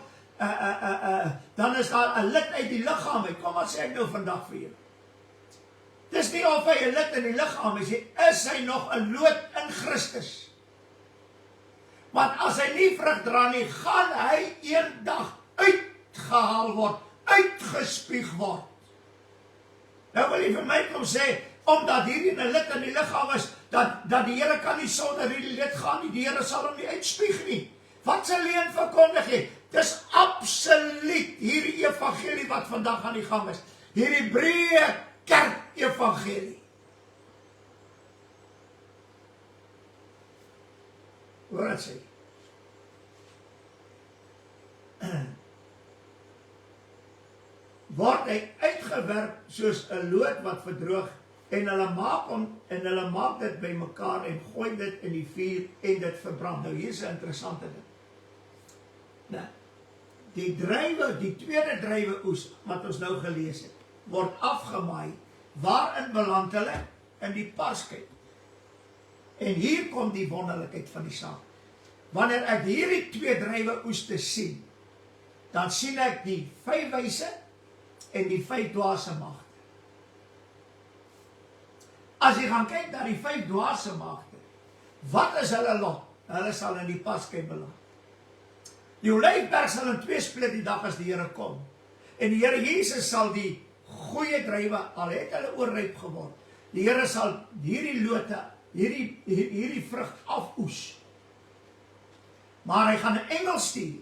dan is daar 'n lid uit die liggaam. Kom wat sê ek nou vandag vir jou? Dis nie of hy 'n lid in die liggaam is hy nog 'n lood in Christus. Want as hy nie vrug dra nie, gaan hy eendag uitgehaal word, uitgespieg word. Nou wil jy vir my kom sê, omdat hierdie 'n lid in die liggaam is, dat die Here kan nie sonder hierdie lid gaan nie, die Here sal hom nie uitspieg nie. Wat se leuen verkondig jy? Dis absoluut hierdie evangelie wat vandag aan die gang is. Hierdie breë kerk evangelie. Hoor wat sê? Word hy uitgewerp soos 'n lood wat verdroog, en hulle maak dit by mekaar en gooi dit in die vuur en dit verbrand. Nou hier is 'n interessante ding. Nou, die tweede druiwe oes wat ons nou gelees het, word afgemaai. Waarin beland hulle? In die parskyp. En hier kom die wonderlikheid van die saak. Wanneer ek hierdie 2 druiwe oeste sien, dan sien ek die 5 wyse en die 5 dwaase magte. As jy gaan kyk na die 5 dwaase magte, wat is hulle lot? Hulle sal in die paskyp beland. Die olyfberg sal in 2 split die dag as die Here kom. En die Here Jesus sal die goeie druiwe, al het hulle oorryp geword, die Here sal hierdie lote, hierdie vrug afoes. Maar hy gaan 'n engel stuur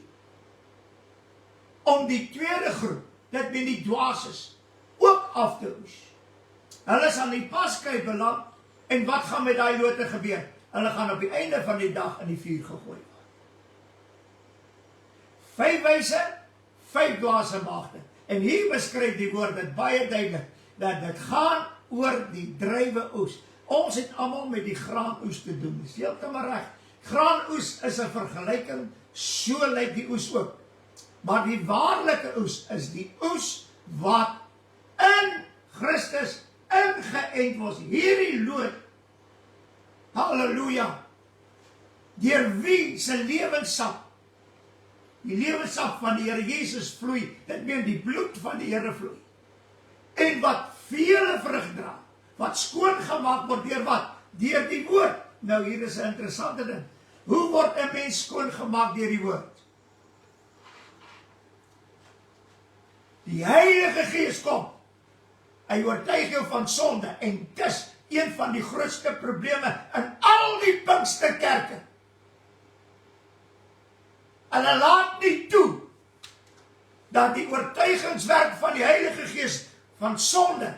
om die tweede groep, dit ben die dwaases, ook af te oes. Hulle sal in die paskyp beland, en wat gaan met daai lote gebeur? Hulle gaan op die einde van die dag in die vuur gegooi word. 5 wyse, 5 dwaase magte. En hier beskryf die woord dit baie duidelik, dat dit gaan oor die druiwe oes. Ons het almal met die graanoes te doen, dis heeltemal reg. Graanoes is 'n vergelyking, so lyk die oes ook. Maar die waarlike oes is die oes wat in Christus ingeënt was. Hierdie lood, halleluja, deur wie se lewenssap, die lewenssap van die Here Jesus vloei, dit meen die bloed van die Here vloei, en wat vele vrug dra, wat skoon gemaak word deur wat? Deur die woord. Nou hier is 'n interessante ding. Hoe word 'n mens skoon gemaak deur die woord? Die Heilige Gees kom, hy oortuig jou van sonde, en dis een van die grootste probleme in al die Pinksterkerke. Hulle laat nie toe dat die oortuigingswerk van die Heilige Gees van sonde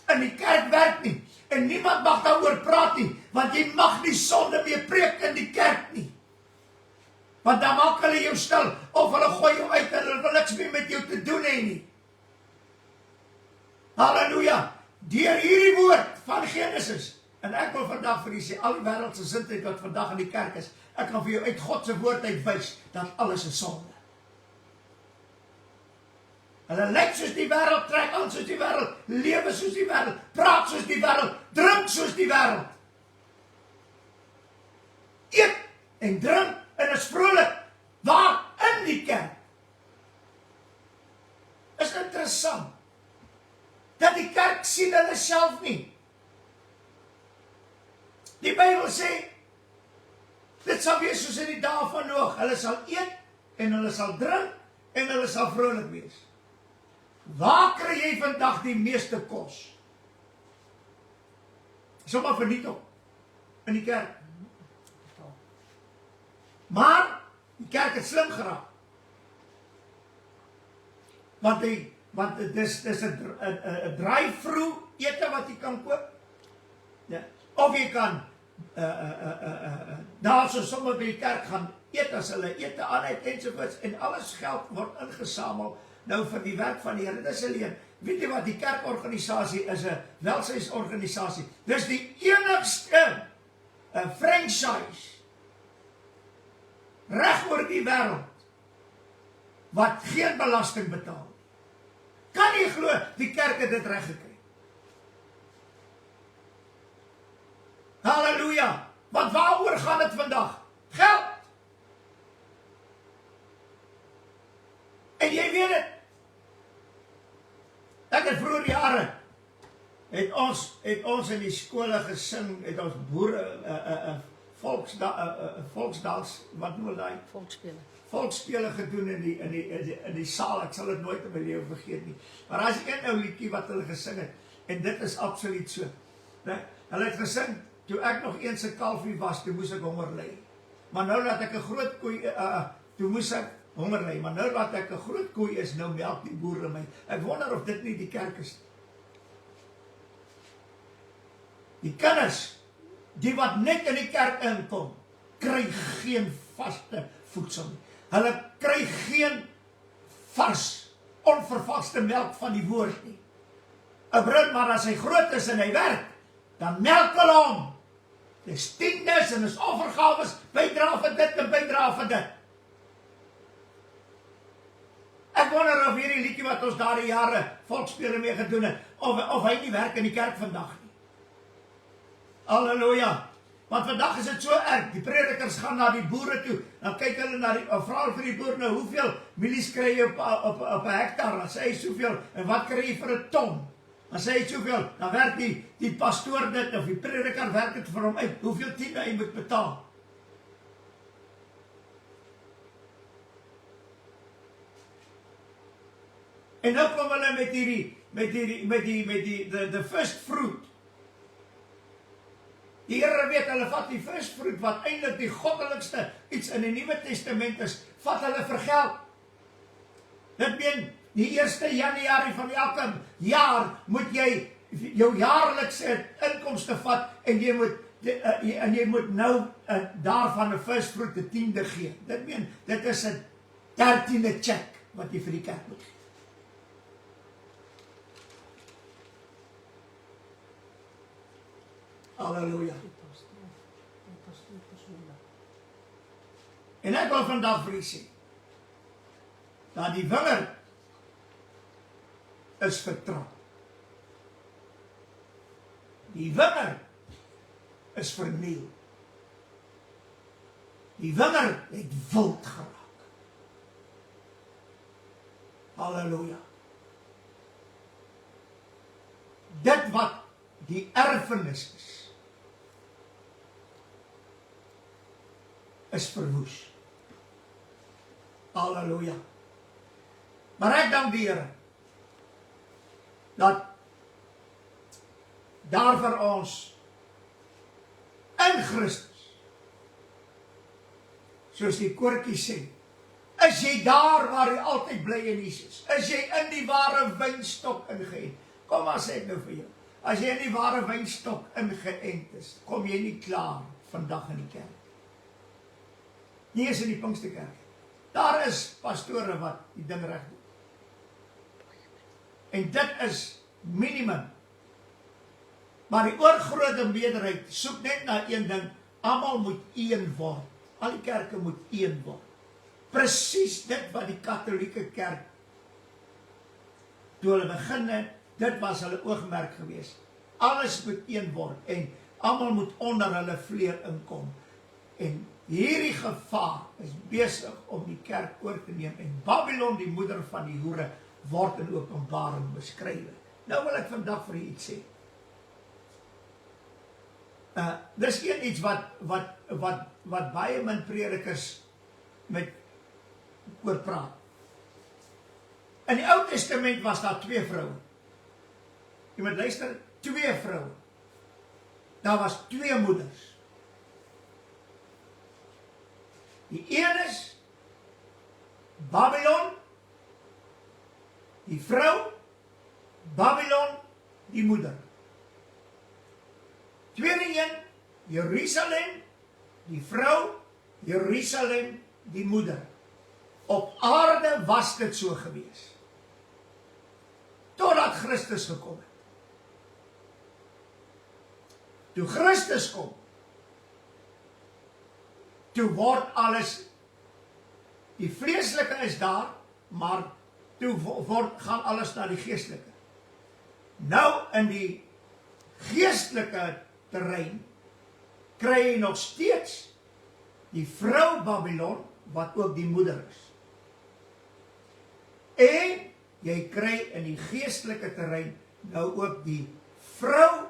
in die kerk werk nie. En niemand mag daaroor praat nie, want jy mag nie sonde meer preek in die kerk nie. Want dan maak hulle jou stil, of hulle gooi jou uit, en hulle wil niks meer met jou te doen hê nie. Halleluja, deur hierdie woord van Genesis, en ek wil vandag vir u sê, al die wêreldse sintheid wat vandag in die kerk is, ek kan vir jou uit God se woord uitwys, dat alles is sonde. Hulle lyk soos die wêreld, trek aan soos die wêreld, lewe soos die wêreld, praat soos die wêreld, drink soos die wêreld. Eet en drink en is vrolik, waar? In die kerk. Is interessant, dat die kerk sien hulle self nie. Die Bybel sê, dit sal wees soos in die dae van Noag, hulle sal eet, en hulle sal drink, en hulle sal vrolik wees. Waar kry jy vandag die meeste kos? Sommer verniet op, in die kerk. Maar, die kerk het slim geraak. Want want dis 'n drive-through ete wat jy kan koop. Ja. Of jy kan daar so sommer by die kerk gaan eet as hulle ete aan het ensovoorts en alles geld word ingesamel nou vir die werk van die Here. Dis alleen, weet jy wat, die kerkorganisasie is 'n welsynsorganisasie. Dis die enigste franchise reg oor die wêreld wat geen belasting betaal. Kan jy glo die kerk het dit reg gekry? Halleluja! Want waaroor gaan dit vandag? Geld! En jy weet dit. Ek het vroeër jare het ons in die skole gesing, het ons boere volksdans, wat noem hulle daai? Volksspele gedoen in die saal. Ek sal dit nooit in my lewe vergeet nie. Maar daar is een ou liedjie wat hulle gesing het en dit is absoluut so. Hulle het gesing, toe ek nog eens 'n kalfie was, toe moes ek honger ly. Maar nou laat ek 'n groot koei, toe moes ek honger ly, maar nou laat ek 'n groot koei is, nou melk die boere my. Ek wonder of dit nie die kerk is. Die kinders, die wat net in die kerk inkom, kry geen vaste voedsel nie. Hulle kry geen vars, onvervaste melk van die woord nie. 'n Bruid, maar as hy groot is en hy werk, dan melk hulle hom. Dis tiendes en dis offergawes, bydra vir dit en bydra vir dit. Ek wonder of hierdie liedjie wat ons daardie jare volksspele mee gedoen het, of hy nie werk in die kerk vandag nie. Halleluja. Want vandag is dit so erg, die predikers gaan na die boere toe, dan kyk hulle na die, vra vir die boer, nou hoeveel milies kry jy op 'n hektaar, dan sê hy soveel, en wat kry jy vir 'n ton? Dan sê hy soveel, dan werk die pastoor dit, of die prediker werk dit vir hom uit, hoeveel tiende hy moet betaal. En nou kom hulle met die first fruit. Die Here weet, hulle vat die first fruit, wat eintlik die goddelikste iets in die Nuwe Testament is, vat hulle vir geld. Dit meen, die 1 Januarie van elke jaar moet jy jou jaarlikse inkomste vat, en jy moet nou daarvan 'n first fruit, 'n tiende gee. Dit meen, dit is 'n 13e check, wat jy vir die kerk moet gee. Halleluja. En ek wil vandag vir u sê, dat die wingerd is vertrap. Die wingerd is verniel. Die wingerd het wild geraak. Halleluja. Dit wat die erfenis is verwoes. Halleluja. Maar ek dank die Here dat daar vir ons in Christus, soos die koortjie sê, is jy daar waar jy altyd bly in Jesus, is jy in die ware wynstok ingeënt. Kom maar sê ek nou vir jou, as jy in die ware wynstok ingeënt is, kom jy nie klaar vandag in die kerk. Nie eens in die Pinksterkerk. Daar is pastore wat die ding reg doen. En dit is minimum. Maar die oorgrote meerderheid soek net na een ding, almal moet een word. Al die kerke moet een word. Presies dit wat die Katolieke kerk, toe hulle begin het, dit was hulle oogmerk geweest. Alles moet een word en almal moet onder hulle vleer inkom. En hierdie gevaar is besig om die kerk oor te neem, en Babylon, die moeder van die hoere, word in Openbaring beskryf. Nou wil ek vandag vir u iets sê. Dis iets wat baie min predikers met oor praat. In die Ou Testament was daar 2 vroue. Jy moet luister, 2 vroue. Daar was 2 moeders. Die een is Babylon, die vrou, Babylon, die moeder. Tweede een, Jerusalem, die vrou, Jerusalem, die moeder. Op aarde was dit so gewees. Totdat Christus gekom het. Toe Christus kom, toe word alles, die vleeslike is daar, maar toe gaan alles na die geestelike. Nou in die geestelike terrein, kry jy nog steeds die vrou Babylon, wat ook die moeder is. En jy kry in die geestelike terrein nou ook die vrou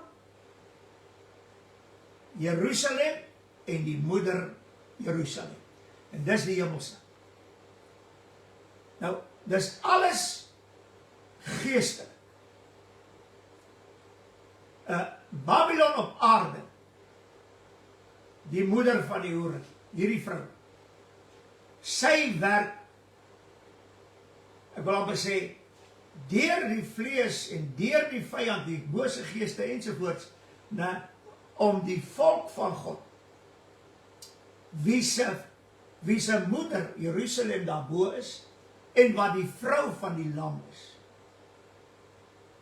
Jerusalem en die moeder Jerusalem. En dis die hemelse. Nou, dis alles geestelik. Babylon op aarde, die moeder van die hoere, hierdie vrou, sy werk, ek wil amper sê, deur die vlees en deur die vyand, die bose geeste ensovoorts, om die volk van God, wie se moeder Jerusalem daarbo is, en wat die vrou van die lam is.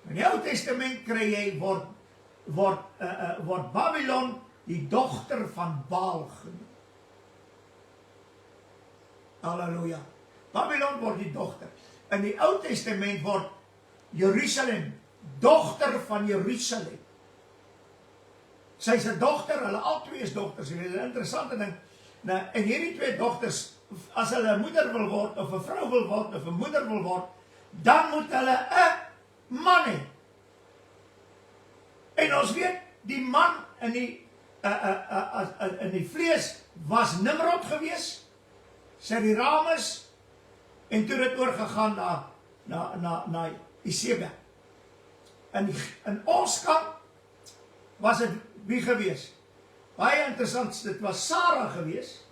In die Ou Testament kry jy, word Babylon die dogter van Baal genoem. Halleluja. Babylon word die dogter. In die Ou Testament word Jerusalem dogter van Jerusalem. Sy is 'n dogter, hulle al twee is dogters. Dit is 'n interessante ding. En hierdie twee dogters, as hulle 'n moeder wil word, of 'n vrou wil word, of 'n moeder wil word, dan moet hulle 'n man hê. En ons weet, die man in die vlees was Nimrod gewees, Semiramis, en toe het oorgegaan na Isebel. In ons kant was dit wie gewees? Baie interessant, dit was Sarah gewees,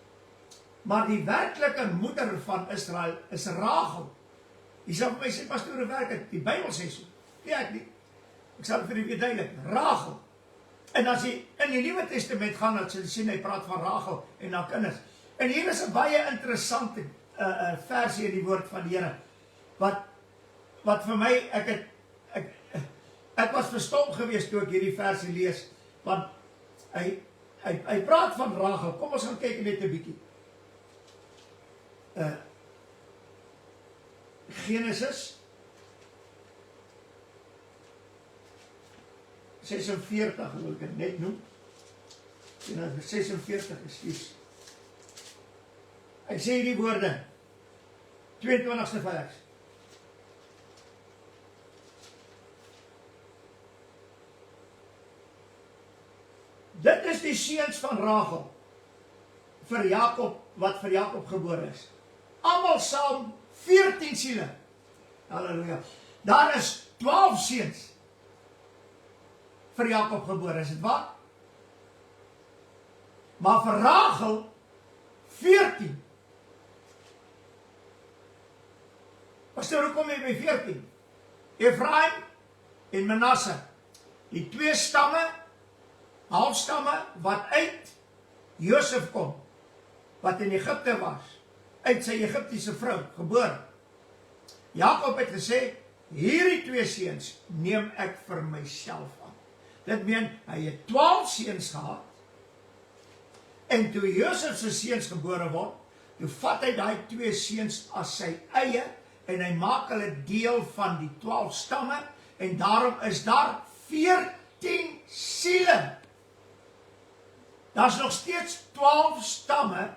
maar die werklike moeder van Israel is Rachel. Jy sal vir my sê, pastoor, werk het, die Bybel sê so. Ja, ek sal vir u duidelik, Rachel. En as jy in die Nuwe Testament gaan, dat jy sien, hy praat van Rachel en haar kinders. En hier is 'n baie interessante versie in die woord van die Here, wat vir my, ek was verstom gewees toe ek hierdie versie lees, want hy praat van Rachel. Kom ons gaan kyk net 'n bietjie. Genesis 46, wil ek dit net noem. Genesis 46 is hy sê die woorde, 22ste vers. Dit is die seuns van Rachel, vir Jakob, wat vir Jakob gebore is. Almal saam 14 siele. Halleluja. Daar is 12 seuns vir Jakob gebore, is dit waar? Maar vir Rachel 14. Pastoor, hoe kom jy by 14? Efraim en Manasse, die twee stamme, halfstamme, wat uit Josef kom, wat in Egipte was, uit sy Egiptiese vrou, gebore. Jakob het gesê, hierdie twee seuns neem ek vir myself aan. Dit meen, hy het 12 seuns gehad, en toe Josef se seuns gebore word, toe vat hy daai twee seuns as sy eie, en hy maak hulle deel van die 12 stamme, en daarom is daar 14 siele. Daar is nog steeds 12 stamme,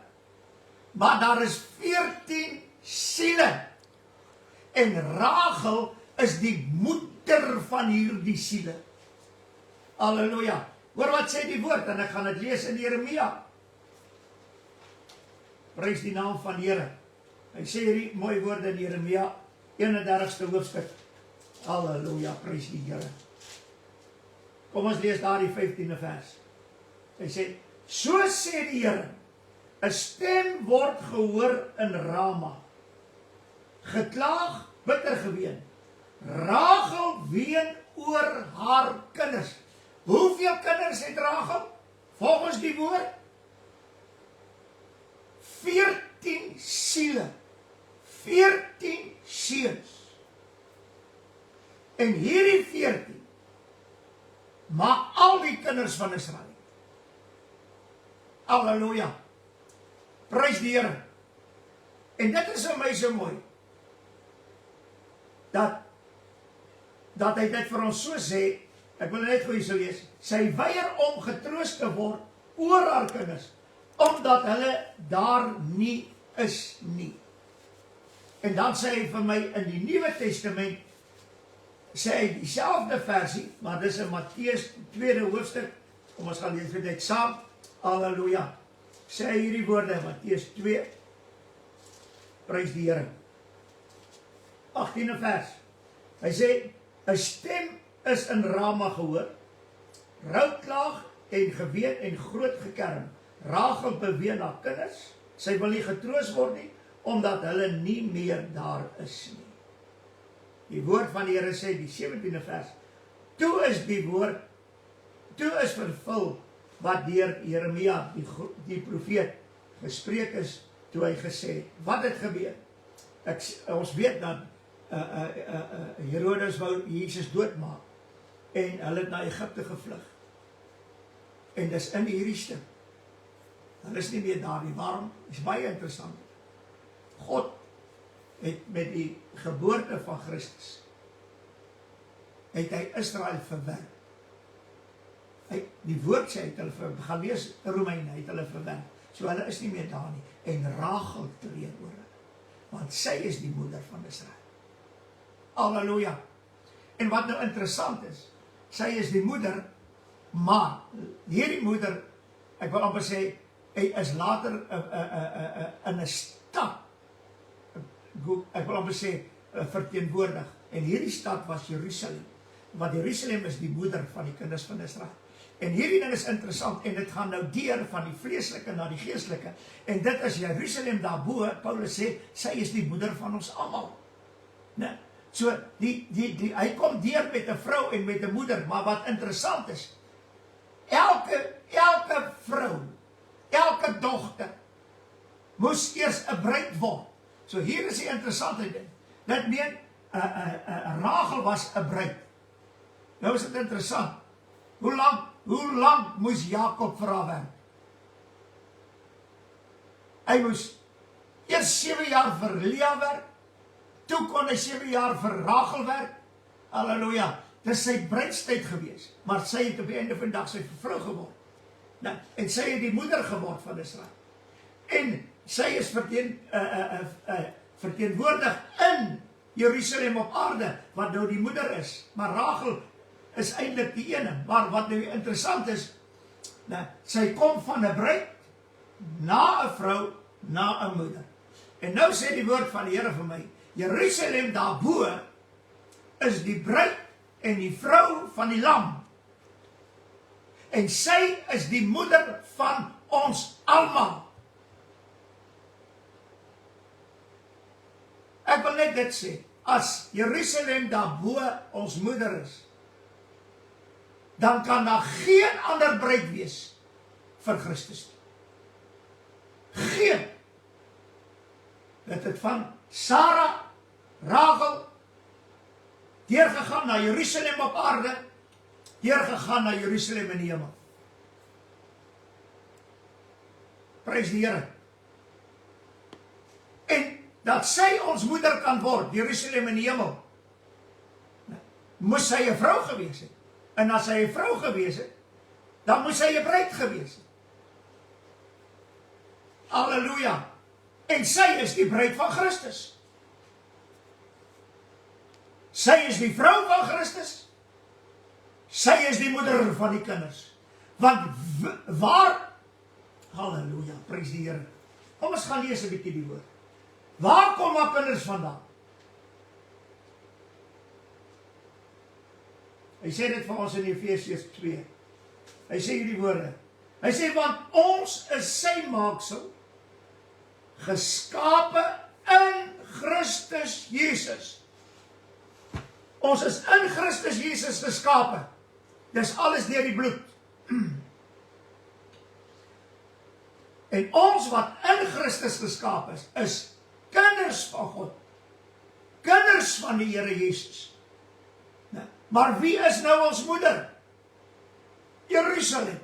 maar daar is 14 siele. En Rachel is die moeder van hierdie siele. Halleluja. Hoor wat sê die woord, en ek gaan dit lees in Jeremia. Prys die naam van die Here. Hy sê hierdie mooi woorde in Jeremia, 31ste hoofstuk. Halleluja, prys die Here. Kom ons lees daar die 15de vers. Hy sê, so sê die Here, 'n stem word gehoor in Rama, geklaag, bitter geween, Rachel ween oor haar kinders. Hoeveel kinders het Rachel? Volgens die woord? 14 siele. 14 seuns. En hierdie 14 maak al die kinders van Israel. Halleluja. Prys die Here. En dit is vir my so mooi. Dat hy dit vir ons so sê, ek wil net goeie so lees, sy weier om getroos te word oor haar kinders, omdat hulle daar nie is nie. En dan sê hy vir my in die Nuwe Testament, sê hy dieselfde versie, maar dis in Matteus 2de hoofstuk, kom ons gaan lees dit saam, halleluja, sê hy hierdie woorde, Matteus 2, prys die Here, 18e vers, hy sê, 'n stem is in Rama gehoor, rouklaag en geween en groot gekerm, Rachel beween haar kinders, sy wil nie getroos word nie, omdat hulle nie meer daar is nie. Die woord van die Here sê, die 17e vers, toe is vervul wat deur Jeremia, die profeet, gespreek is, toe hy gesê, wat het gebeur? Ons weet dat Herodes wou Jesus doodmaak, en hulle het na Egipte gevlug, en dis in hierdie stuk, hulle is nie meer daar nie, waarom? Is baie interessant. God het met die geboorte van Christus, het hy Israel verwerp. Die woord sê, het hulle gaan lees Romeine, het hulle verwerp. So hulle is nie meer daar nie. En Rachel tree oor hulle. Want sy is die moeder van Israel. Halleluja. En wat nou interessant is, sy is die moeder, maar hierdie moeder, ek wil amper sê, hy is later in 'n stad, ek wil amper sê, verteenwoordig. En hierdie stad was Jerusalem. Want Jerusalem is die moeder van die kinders van Israel. En hierdie ding is interessant, en dit gaan nou deur van die vleeslike na die geestelike. En dit is Jerusalem daarbo, Paulus sê, sy is die moeder van ons almal. Nee. So, hy kom deur met 'n vrou en met 'n moeder, maar wat interessant is, elke vrou, elke dogter, moes eers 'n bruid word. So hier is die interessante ding. Dit meen, Rachel was 'n bruid. Nou is dit interessant. Hoe lang moes Jakob vir haar werk? Hy moes eers 7 jaar vir Lea werk, toe kon hy 7 jaar vir Rachel werk. Halleluja. Dis sy bruidstyd gewees, maar sy het op die einde van die dag sy vrou geword. Nou, en sy het die moeder geword van Israel. En sy is verteenwoordig in Jerusalem op aarde, wat nou die moeder is. Maar Rachel is eintlik die ene. Maar wat nou interessant is, sy kom van 'n bruid, na 'n vrou, na 'n moeder. En nou sê die woord van die Here vir my, Jerusalem daarbo is die bruid en die vrou van die lam. En sy is die moeder van ons almal. Ek wil net dit sê, as Jerusalem daarbo ons moeder is, dan kan daar geen ander bruid wees vir Christus nie. Geen. Dit het van Sarah, Rachel, deurgegaan na Jerusalem op aarde, deurgegaan na Jerusalem in die hemel. Prys die Here. En dat sy ons moeder kan word, Jerusalem in die hemel, moes sy 'n vrou gewees het. En as sy 'n vrou gewees het, dan moes sy 'n bruid gewees het. Halleluja. En sy is die bruid van Christus. Sy is die vrou van Christus. Sy is die moeder van die kinders. Want waar, halleluja, prys die Here. Kom ons gaan lees 'n bietjie die woord. Waar kom haar kinders vandaan? Hy sê dit vir ons in Efesiërs 2. Hy sê hierdie woorde. Hy sê, want ons is sy maaksel, geskape in Christus Jesus. Ons is in Christus Jesus geskape. Dis alles deur die bloed. En ons wat in Christus geskape is kinders van God. Kinders van die Here Jesus. Maar wie is nou ons moeder? Jerusalem.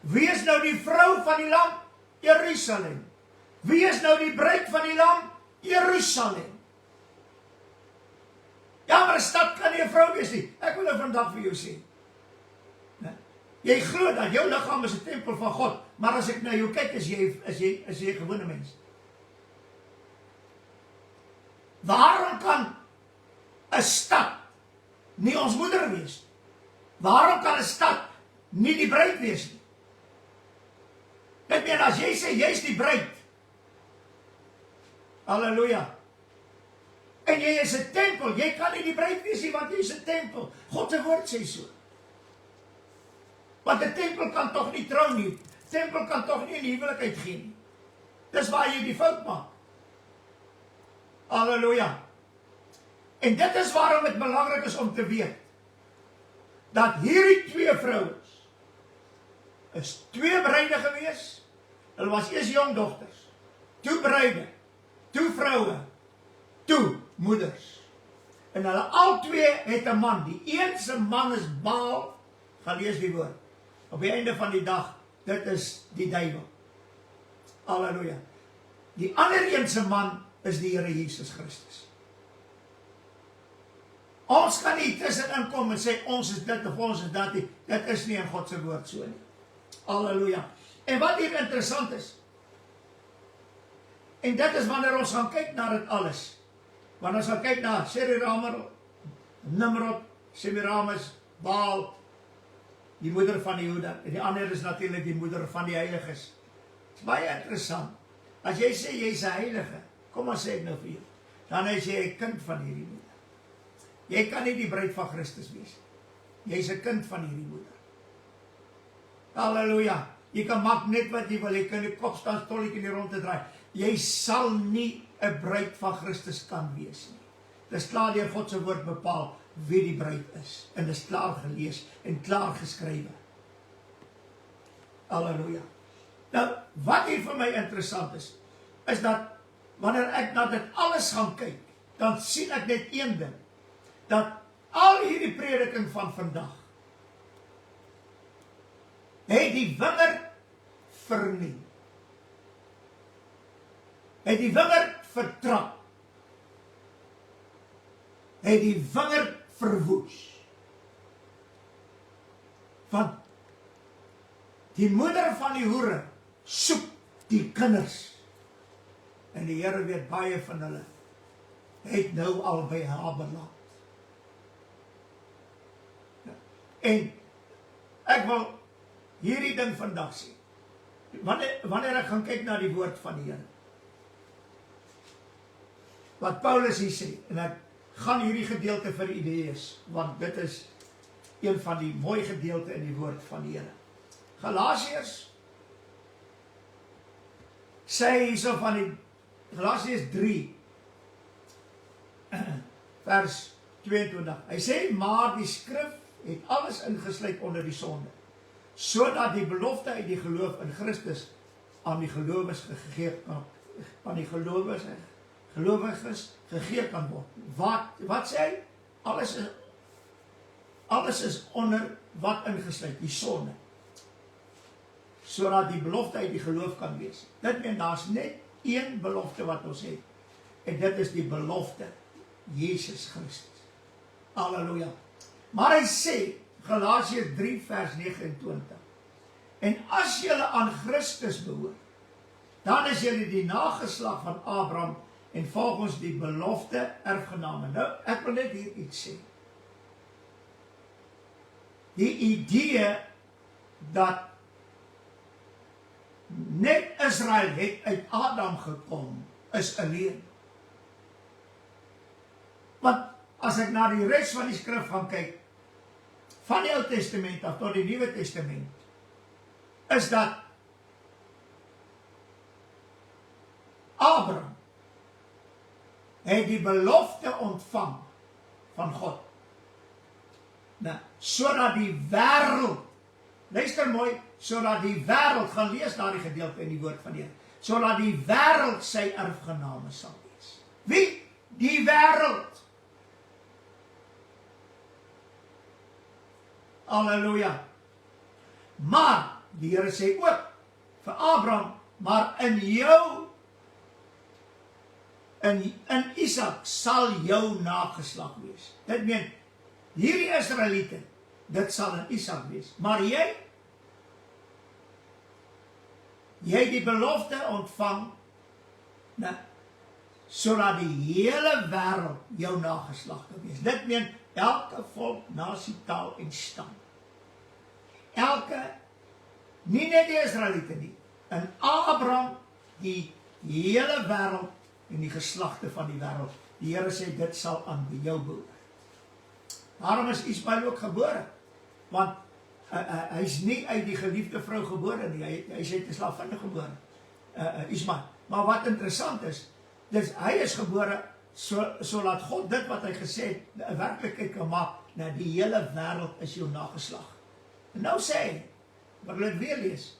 Wie is nou die vrou van die lam? Jerusalem. Wie is nou die bruid van die lam? Jerusalem. Ja, maar 'n stad kan nie 'n vrou wees nie. Ek wil nou vandag vir jou sê. Jy glo dat jou liggaam is 'n tempel van God, maar as ek na jou kyk, is jy 'n gewone mens. Waarom kan 'n stad nie ons moeder wees? Waarom kan 'n stad nie die bruid wees nie? Ek meen, as jy sê jy's die bruid, halleluja, en jy is 'n tempel, jy kan nie die bruid wees nie, want jy is 'n tempel. God se woord sê so. Want 'n tempel kan tog nie trou nie. Tempel kan tog nie 'n huwelik uitgee nie. Dis waar jy die fout maak. Halleluja. En dit is waarom dit belangrik is om te weet dat hierdie twee vrouens is twee bruide gewees. Hulle was eers jong dogters, toe bruide, toe vroue, toe moeders. En hulle al twee het 'n man. Die een se man is Baal. Gaan lees die woord. Op die einde van die dag, dit is die duiwel. Halleluja. Die ander een se man is die Here Jesus Christus. Ons kan nie tussenin kom en sê ons is dit of ons is dat nie. Dit is nie in God se woord so nie. Halleluja. En wat hier interessant is, en dit is wanneer ons gaan kyk na dit alles. Wanneer ons gaan kyk na Sheri-Ramel, Nimrod, Semiramis, Baal, die moeder van die Juda, en die ander is natuurlik die moeder van die heiliges. Dit is baie interessant. As jy sê jy is 'n heilige, kom ons sê ek nou vir jou, dan is jy 'n kind van hierdie moeder. Jy kan nie die bruid van Christus wees. Jy is 'n kind van hierdie moeder. Halleluja. Jy kan maak net wat jy wil, jy kan die kop staan stolletjie in die rond te draai. Jy sal nie 'n bruid van Christus kan wees nie. Dis klaar deur God se woord bepaal wie die bruid is. En dis klaar gelees en klaar geskrywe. Halleluja. Nou, wat hier vir my interessant is dat wanneer ek na dit alles gaan kyk, dan sien ek net een ding. Dat al hierdie prediking van vandag het die wingerd verniel. Het die wingerd vertrap. Het die wingerd verwoes. Want die moeder van die hoere soek die kinders. En die Here weet baie van hulle het nou al by haar beland. En ek wil hierdie ding vandag sê. Wanneer ek gaan kyk na die woord van die Here. Wat Paulus hier sê, en ek gaan hierdie gedeelte vir u lees, want dit is een van die mooi gedeelte in die woord van die Here. Galasiërs sê hierso van die Galasiërs 3 vers 22. Hy sê, maar die skrif het alles ingesluit onder die sonde, sodat die belofte uit die geloof in Christus aan die gelowiges gegee kan, aan die gelowiges gegee kan word. Wat sê hy? Alles is onder wat ingesluit, die sonde, sodat die belofte uit die geloof kan wees. Dit meen, daar's net een belofte wat ons het, en dit is die belofte Jesus Christus. Halleluja. Maar hy sê, Galasiërs 3 vers 29, en as julle aan Christus behoort, dan is julle die nageslag van Abraham, en volgens die belofte erfgename. Nou, ek wil net hier iets sê. Die idee dat net Israel het uit Adam gekom, is 'n leuen. Want as ek na die res van die skrif gaan kyk, van die Ou Testament af tot die Nuwe Testament, is dat Abraham het die belofte ontvang van God. Nou, sodat die wêreld, luister mooi, sodat die wêreld, gaan lees daardie gedeelte in die woord van die Here, sodat die wêreld sy erfgename sal wees. Wie? Die wêreld. Halleluja. Maar, die Here sê ook, vir Abraham, maar in jou, in Isak sal jou nageslag wees. Dit meen, hierdie Israeliete, dit sal in Isak wees. Maar jy het die belofte ontvang, nou, sodat die hele wêreld jou nageslag kan wees. Dit meen, elke volk, nasie, taal en stam. Elke, nie net die Israeliete nie, in Abraham, die hele wêreld en die geslagte van die wêreld. Die Here sê, dit sal aan jou behoort. Daarom is Ismael ook gebore, want hy is nie uit die geliefde vrou gebore nie, hy is uit 'n slavin gebore, Ismael. Maar wat interessant is, dus hy is gebore, so laat God dit wat hy gesê het, 'n werklikheid kan maak, nou die hele wêreld is jou nageslag. En nou sê hy, wat wil ek weer lees,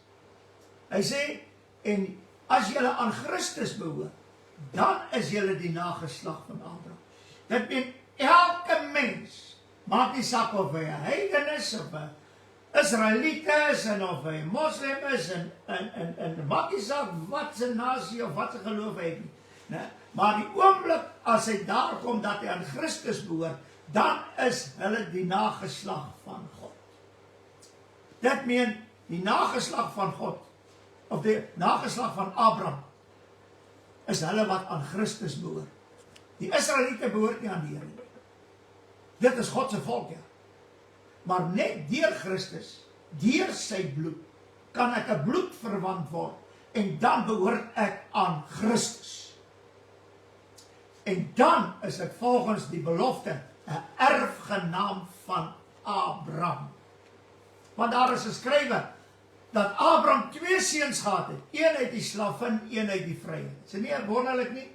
hy sê, en as julle aan Christus behoort, dan is julle die nageslag van Abraham. Dit meen, elke mens, maak nie saak of hy 'n heiden is, of 'n Israeliet is, en of hy moslim is, en maak nie saak wat sy nasie of wat sy geloof hy het nie. Nee? Maar die oomblik, as hy daar kom, dat hy aan Christus behoort, dan is hulle die nageslag van God. Dit meen, die nageslag van God, of die nageslag van Abraham, is hulle wat aan Christus behoort. Die Israeliete behoort nie aan die Here nie. Dit is God se volk, ja. Maar net deur Christus, deur sy bloed, kan ek 'n bloedverwant word, en dan behoort ek aan Christus. En dan is ek volgens die belofte 'n erfgenaam van Abraham. Want daar is geskrywe dat Abraham 2 seuns gehad het, een uit die slavin, een uit die vrye. Is dit nie wonderlik nie?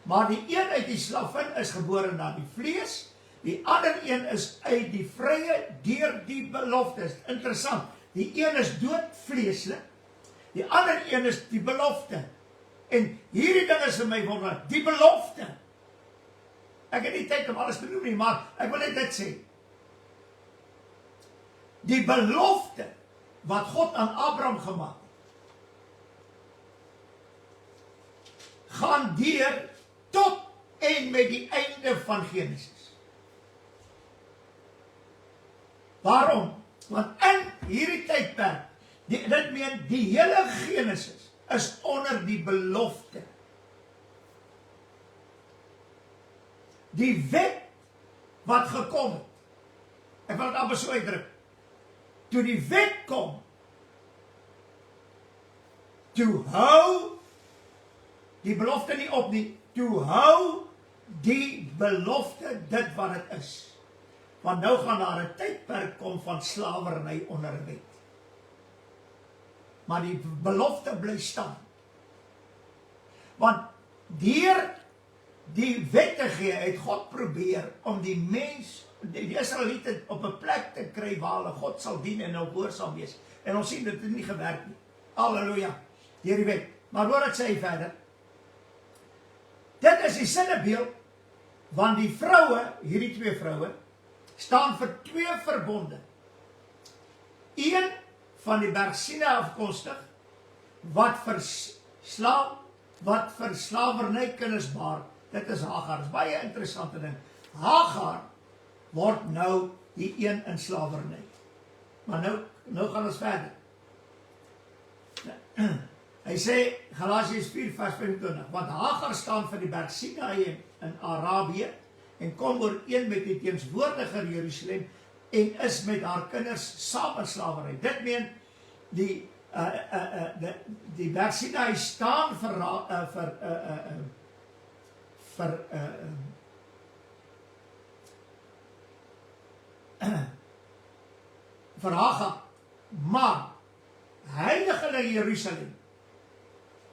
Maar die een uit die slavin is gebore na die vlees, die ander een is uit die vrye deur die beloftes. Interessant, die een is dood vleeslik, die ander een is die belofte. En hierdie ding is vir my wonderlik, die belofte. Ek het nie tyd om alles te noem nie, maar ek wil net dit sê. Die belofte wat God aan Abraham gemaak het, gaan deur tot en met die einde van Genesis. Waarom? Want in hierdie tydperk, dit meen die hele Genesis is onder die belofte. Die wet wat gekom het, ek wil dit amper so uitdruk, toe die wet kom, toe hou die belofte nie op nie, toe hou die belofte dit wat het is. Want nou gaan daar 'n tydperk kom van slawerny onder 'n wet. Maar die belofte bly staan. Want deur die wet te gee, het God probeer om die mens, die Israeliete op 'n plek te kry waar hulle God sal dien en nou gehoorsaam wees. En ons sien dit het nie gewerk nie. Halleluja. Deur die wet. Maar hoor wat sê hy verder. Dit is die sinnebeeld, want die vroue, hierdie 2 vroue, staan vir 2 verbonde. Een van die berg Sinai afkomstig, wat vir slawerny kinders baar. Dit is Hagar. Dit is baie interessante ding. Hagar word nou die een in slawerny. Maar nou gaan ons verder. Hy sê, Galasiërs 4 vers 25, want Hagar staan vir die berg Sinai in Arabië, en kom ooreen met die teenswoordige Jerusalem, en is met haar kinders saam in slawerny. Dit meen, die berg Sinai staan vir Hagar, maar heilige Jerusalem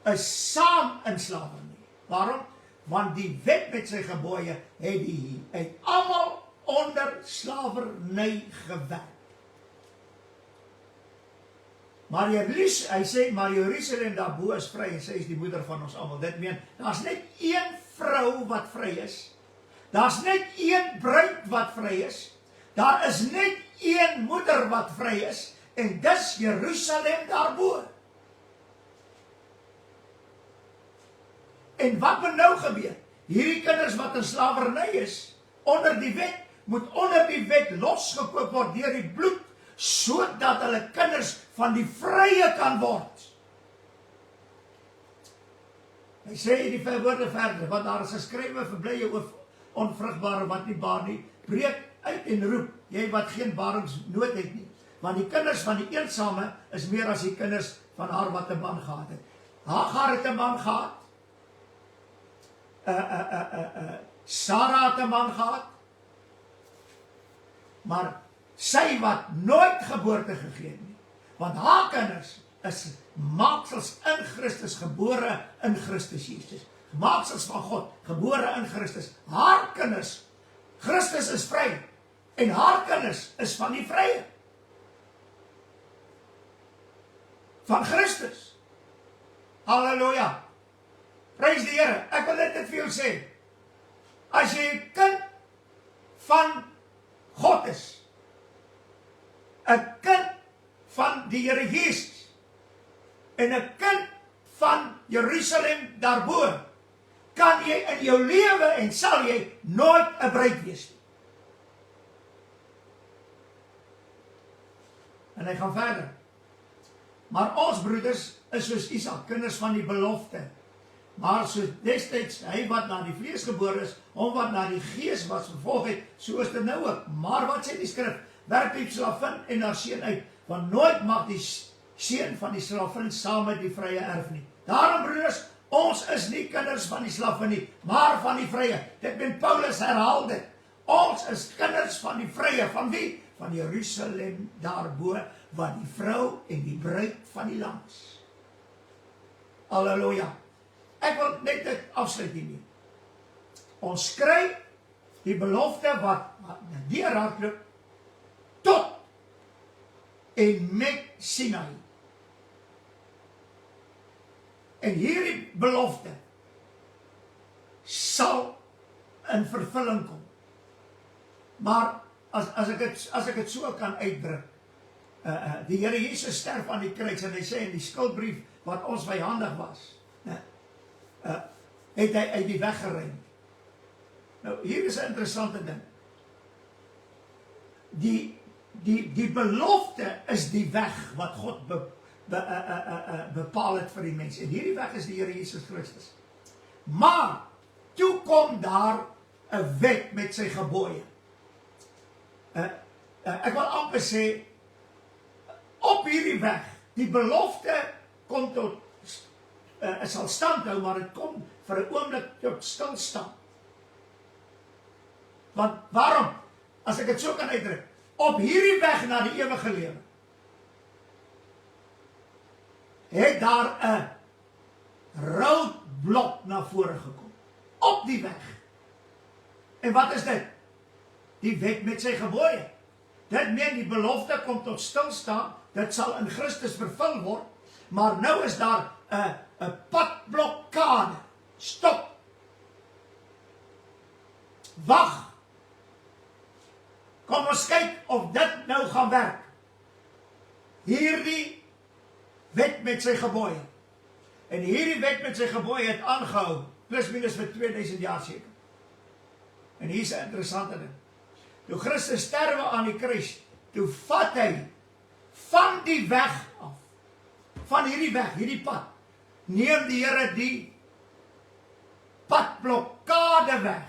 is saam in slawerny. Waarom? Want die wet met sy gebooie het almal onder slawerny gewerk. Maar hy sê, maar Jerusalem daarbo is vry, en sy is die moeder van ons almal. Dit meen, daar's net een vrou wat vry is. Daar's net een bruid wat vry is. Daar is net een moeder wat vry is, en dis Jerusalem daarbo. En wat moet nou gebeur? Hierdie kinders wat in slawerny is, onder die wet, moet onder die wet losgekoop word deur die bloed, sodat hulle kinders van die vrye kan word. Hy sê die woorde verder, want daar is geskrywe, verbly jou onvrugbare wat nie baar nie, breek uit en roep, jy wat geen baringsnood het nie, want die kinders van die eensame is meer as die kinders van haar wat 'n man gehad het. Hagar het 'n man gehad, Sarah het 'n man gehad, maar sy wat nooit geboorte gegee het nie, want haar kinders is maaksels in Christus, gebore in Christus Jesus. Maaksels van God, gebore in Christus. Haar kinders, Christus is vry, en haar kinders is van die vrye. Van Christus. Halleluja. Prys die Here. Ek wil net vir jou sê, as jy 'n kind van God is, 'n kind van die Here Jesus, en 'n kind van Jerusalem daarbo, kan jy in jou lewe en sal jy nooit 'n bruid wees nie. En hy gaan verder. Maar ons broeders is soos Isak, kinders van die belofte. Maar soos destyds hy wat na die vlees gebore is, hom wat na die gees was vervolg het, so is dit nou ook. Maar wat sê die skrif? Werp die slavin en haar seun uit, want nooit mag die seun van die slavin saam met die vrye erf nie. Daarom broeders, ons is nie kinders van die slavin nie, maar van die vrye. Dit ben Paulus herhaal dit. Ons is kinders van die vrye. Van wie? Van Jerusalem daarbo, wat die vrou en die bruid van die lam is. Halleluja. Ek wil net dit afsluit hiermee. Ons kry die belofte wat deurhardloop tot en met Sinai. En hierdie belofte sal in vervulling kom. Maar as ek het so kan uitdruk, die Here Jesus sterf aan die kruis en hy sê in die skuldbrief wat ons vyhandig was, het hy uit die weg geruim. Nou, hier is 'n interessante ding. Die belofte is die weg wat God bepaal het vir die mens. En hierdie weg is die Here Jesus Christus. Maar, toe kom daar 'n wet met sy gebooie. Ek wil amper sê, op hierdie weg, die belofte kom tot, sal stand hou, maar het kom vir 'n oomblik tot stilstand. Want waarom? As ek het so kan uitdruk, op hierdie weg na die ewige lewe, het daar 'n roadblok na vore gekom. Op die weg. En wat is dit? Die wet met sy gebooie. Dit meen die belofte kom tot stilstaan, dit sal in Christus vervul word, maar nou is daar 'n padblokkade. Stop. Wag. Kom ons kyk of dit nou gaan werk. Hierdie wet met sy gebooie. En hierdie wet met sy gebooie het aangehou, plus minus vir 2000 jaar seker. En hier is 'n interessante ding. Toe Christus sterwe aan die kruis, toe vat hy van die weg af, van hierdie weg, hierdie pad, neem die Here die padblokkade weg.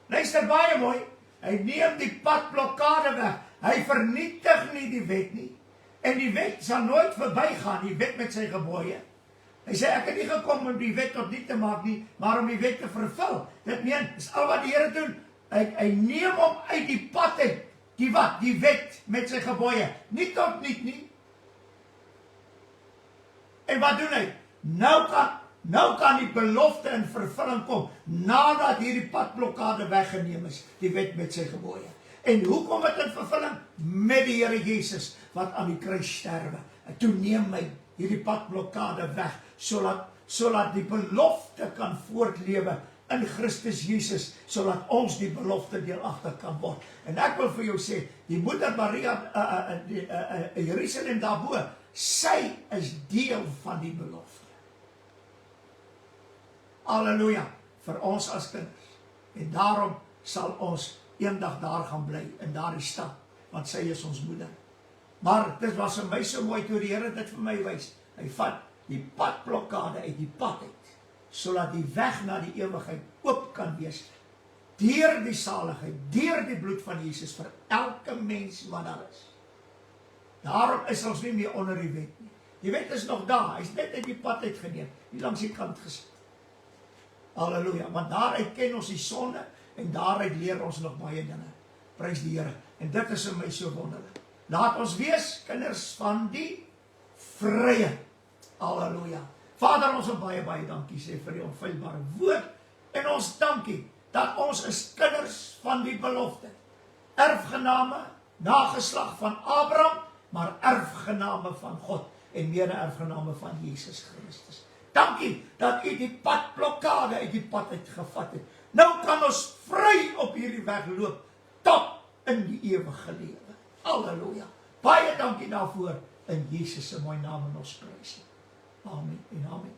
Luister baie mooi, hy neem die padblokkade weg, hy vernietig nie die wet nie, en die wet sal nooit verbygaan, die wet met sy gebooie. Hy sê, ek het nie gekom om die wet tot niet te maak nie, maar om die wet te vervul. Dit meen, is al wat die Here doen, hy neem hom uit die pad uit, die wat? Die wet met sy gebooie, nie tot niet nie. En wat doen hy? Nou kan Nou kan die belofte in vervulling kom, nadat hierdie padblokkade weggeneem is, die wet met sy gebooie. En hoe kom dit in vervulling? Met die Here Jesus, wat aan die kruis sterwe. En toe neem hy hierdie padblokkade weg, sodat die belofte kan voortlewe in Christus Jesus, sodat ons die belofte deelagtig kan word. En ek wil vir jou sê, die moeder Maria, Jerusalem daarbo, sy is deel van die belofte. Halleluja, vir ons as kinders. En daarom sal ons eendag daar gaan bly, in daardie stad, want sy is ons moeder. Maar dit was vir my so mooi, toe die Here dit vir my wys. Hy vat die padblokkade uit die pad uit, sodat die weg na die ewigheid oop kan wees, deur die saligheid, deur die bloed van Jesus, vir elke mens wat daar is. Daarom is ons nie meer onder die wet nie. Die wet is nog daar, hy is net uit die pad uitgeneem, nie langs die kant gesit. Halleluja, want daaruit ken ons die sonde, en daaruit leer ons nog baie dinge. Prys die Here, en dit is vir my so wonderlik. Laat ons wees kinders van die vrye. Halleluja. Vader, ons wil baie, baie dankie sê vir die onfeilbare woord, en ons dankie dat ons is kinders van die belofte. Erfgename, nageslag van Abraham, maar erfgename van God, en mede-erfgename van Jesus Christus. Dankie dat u die padblokkade uit die pad uitgevat het. Nou kan ons vry op hierdie weg loop, tot in die ewige lewe. Halleluja. Baie dankie daarvoor, in Jesus se mooi naam en ons prys. Amen en amen.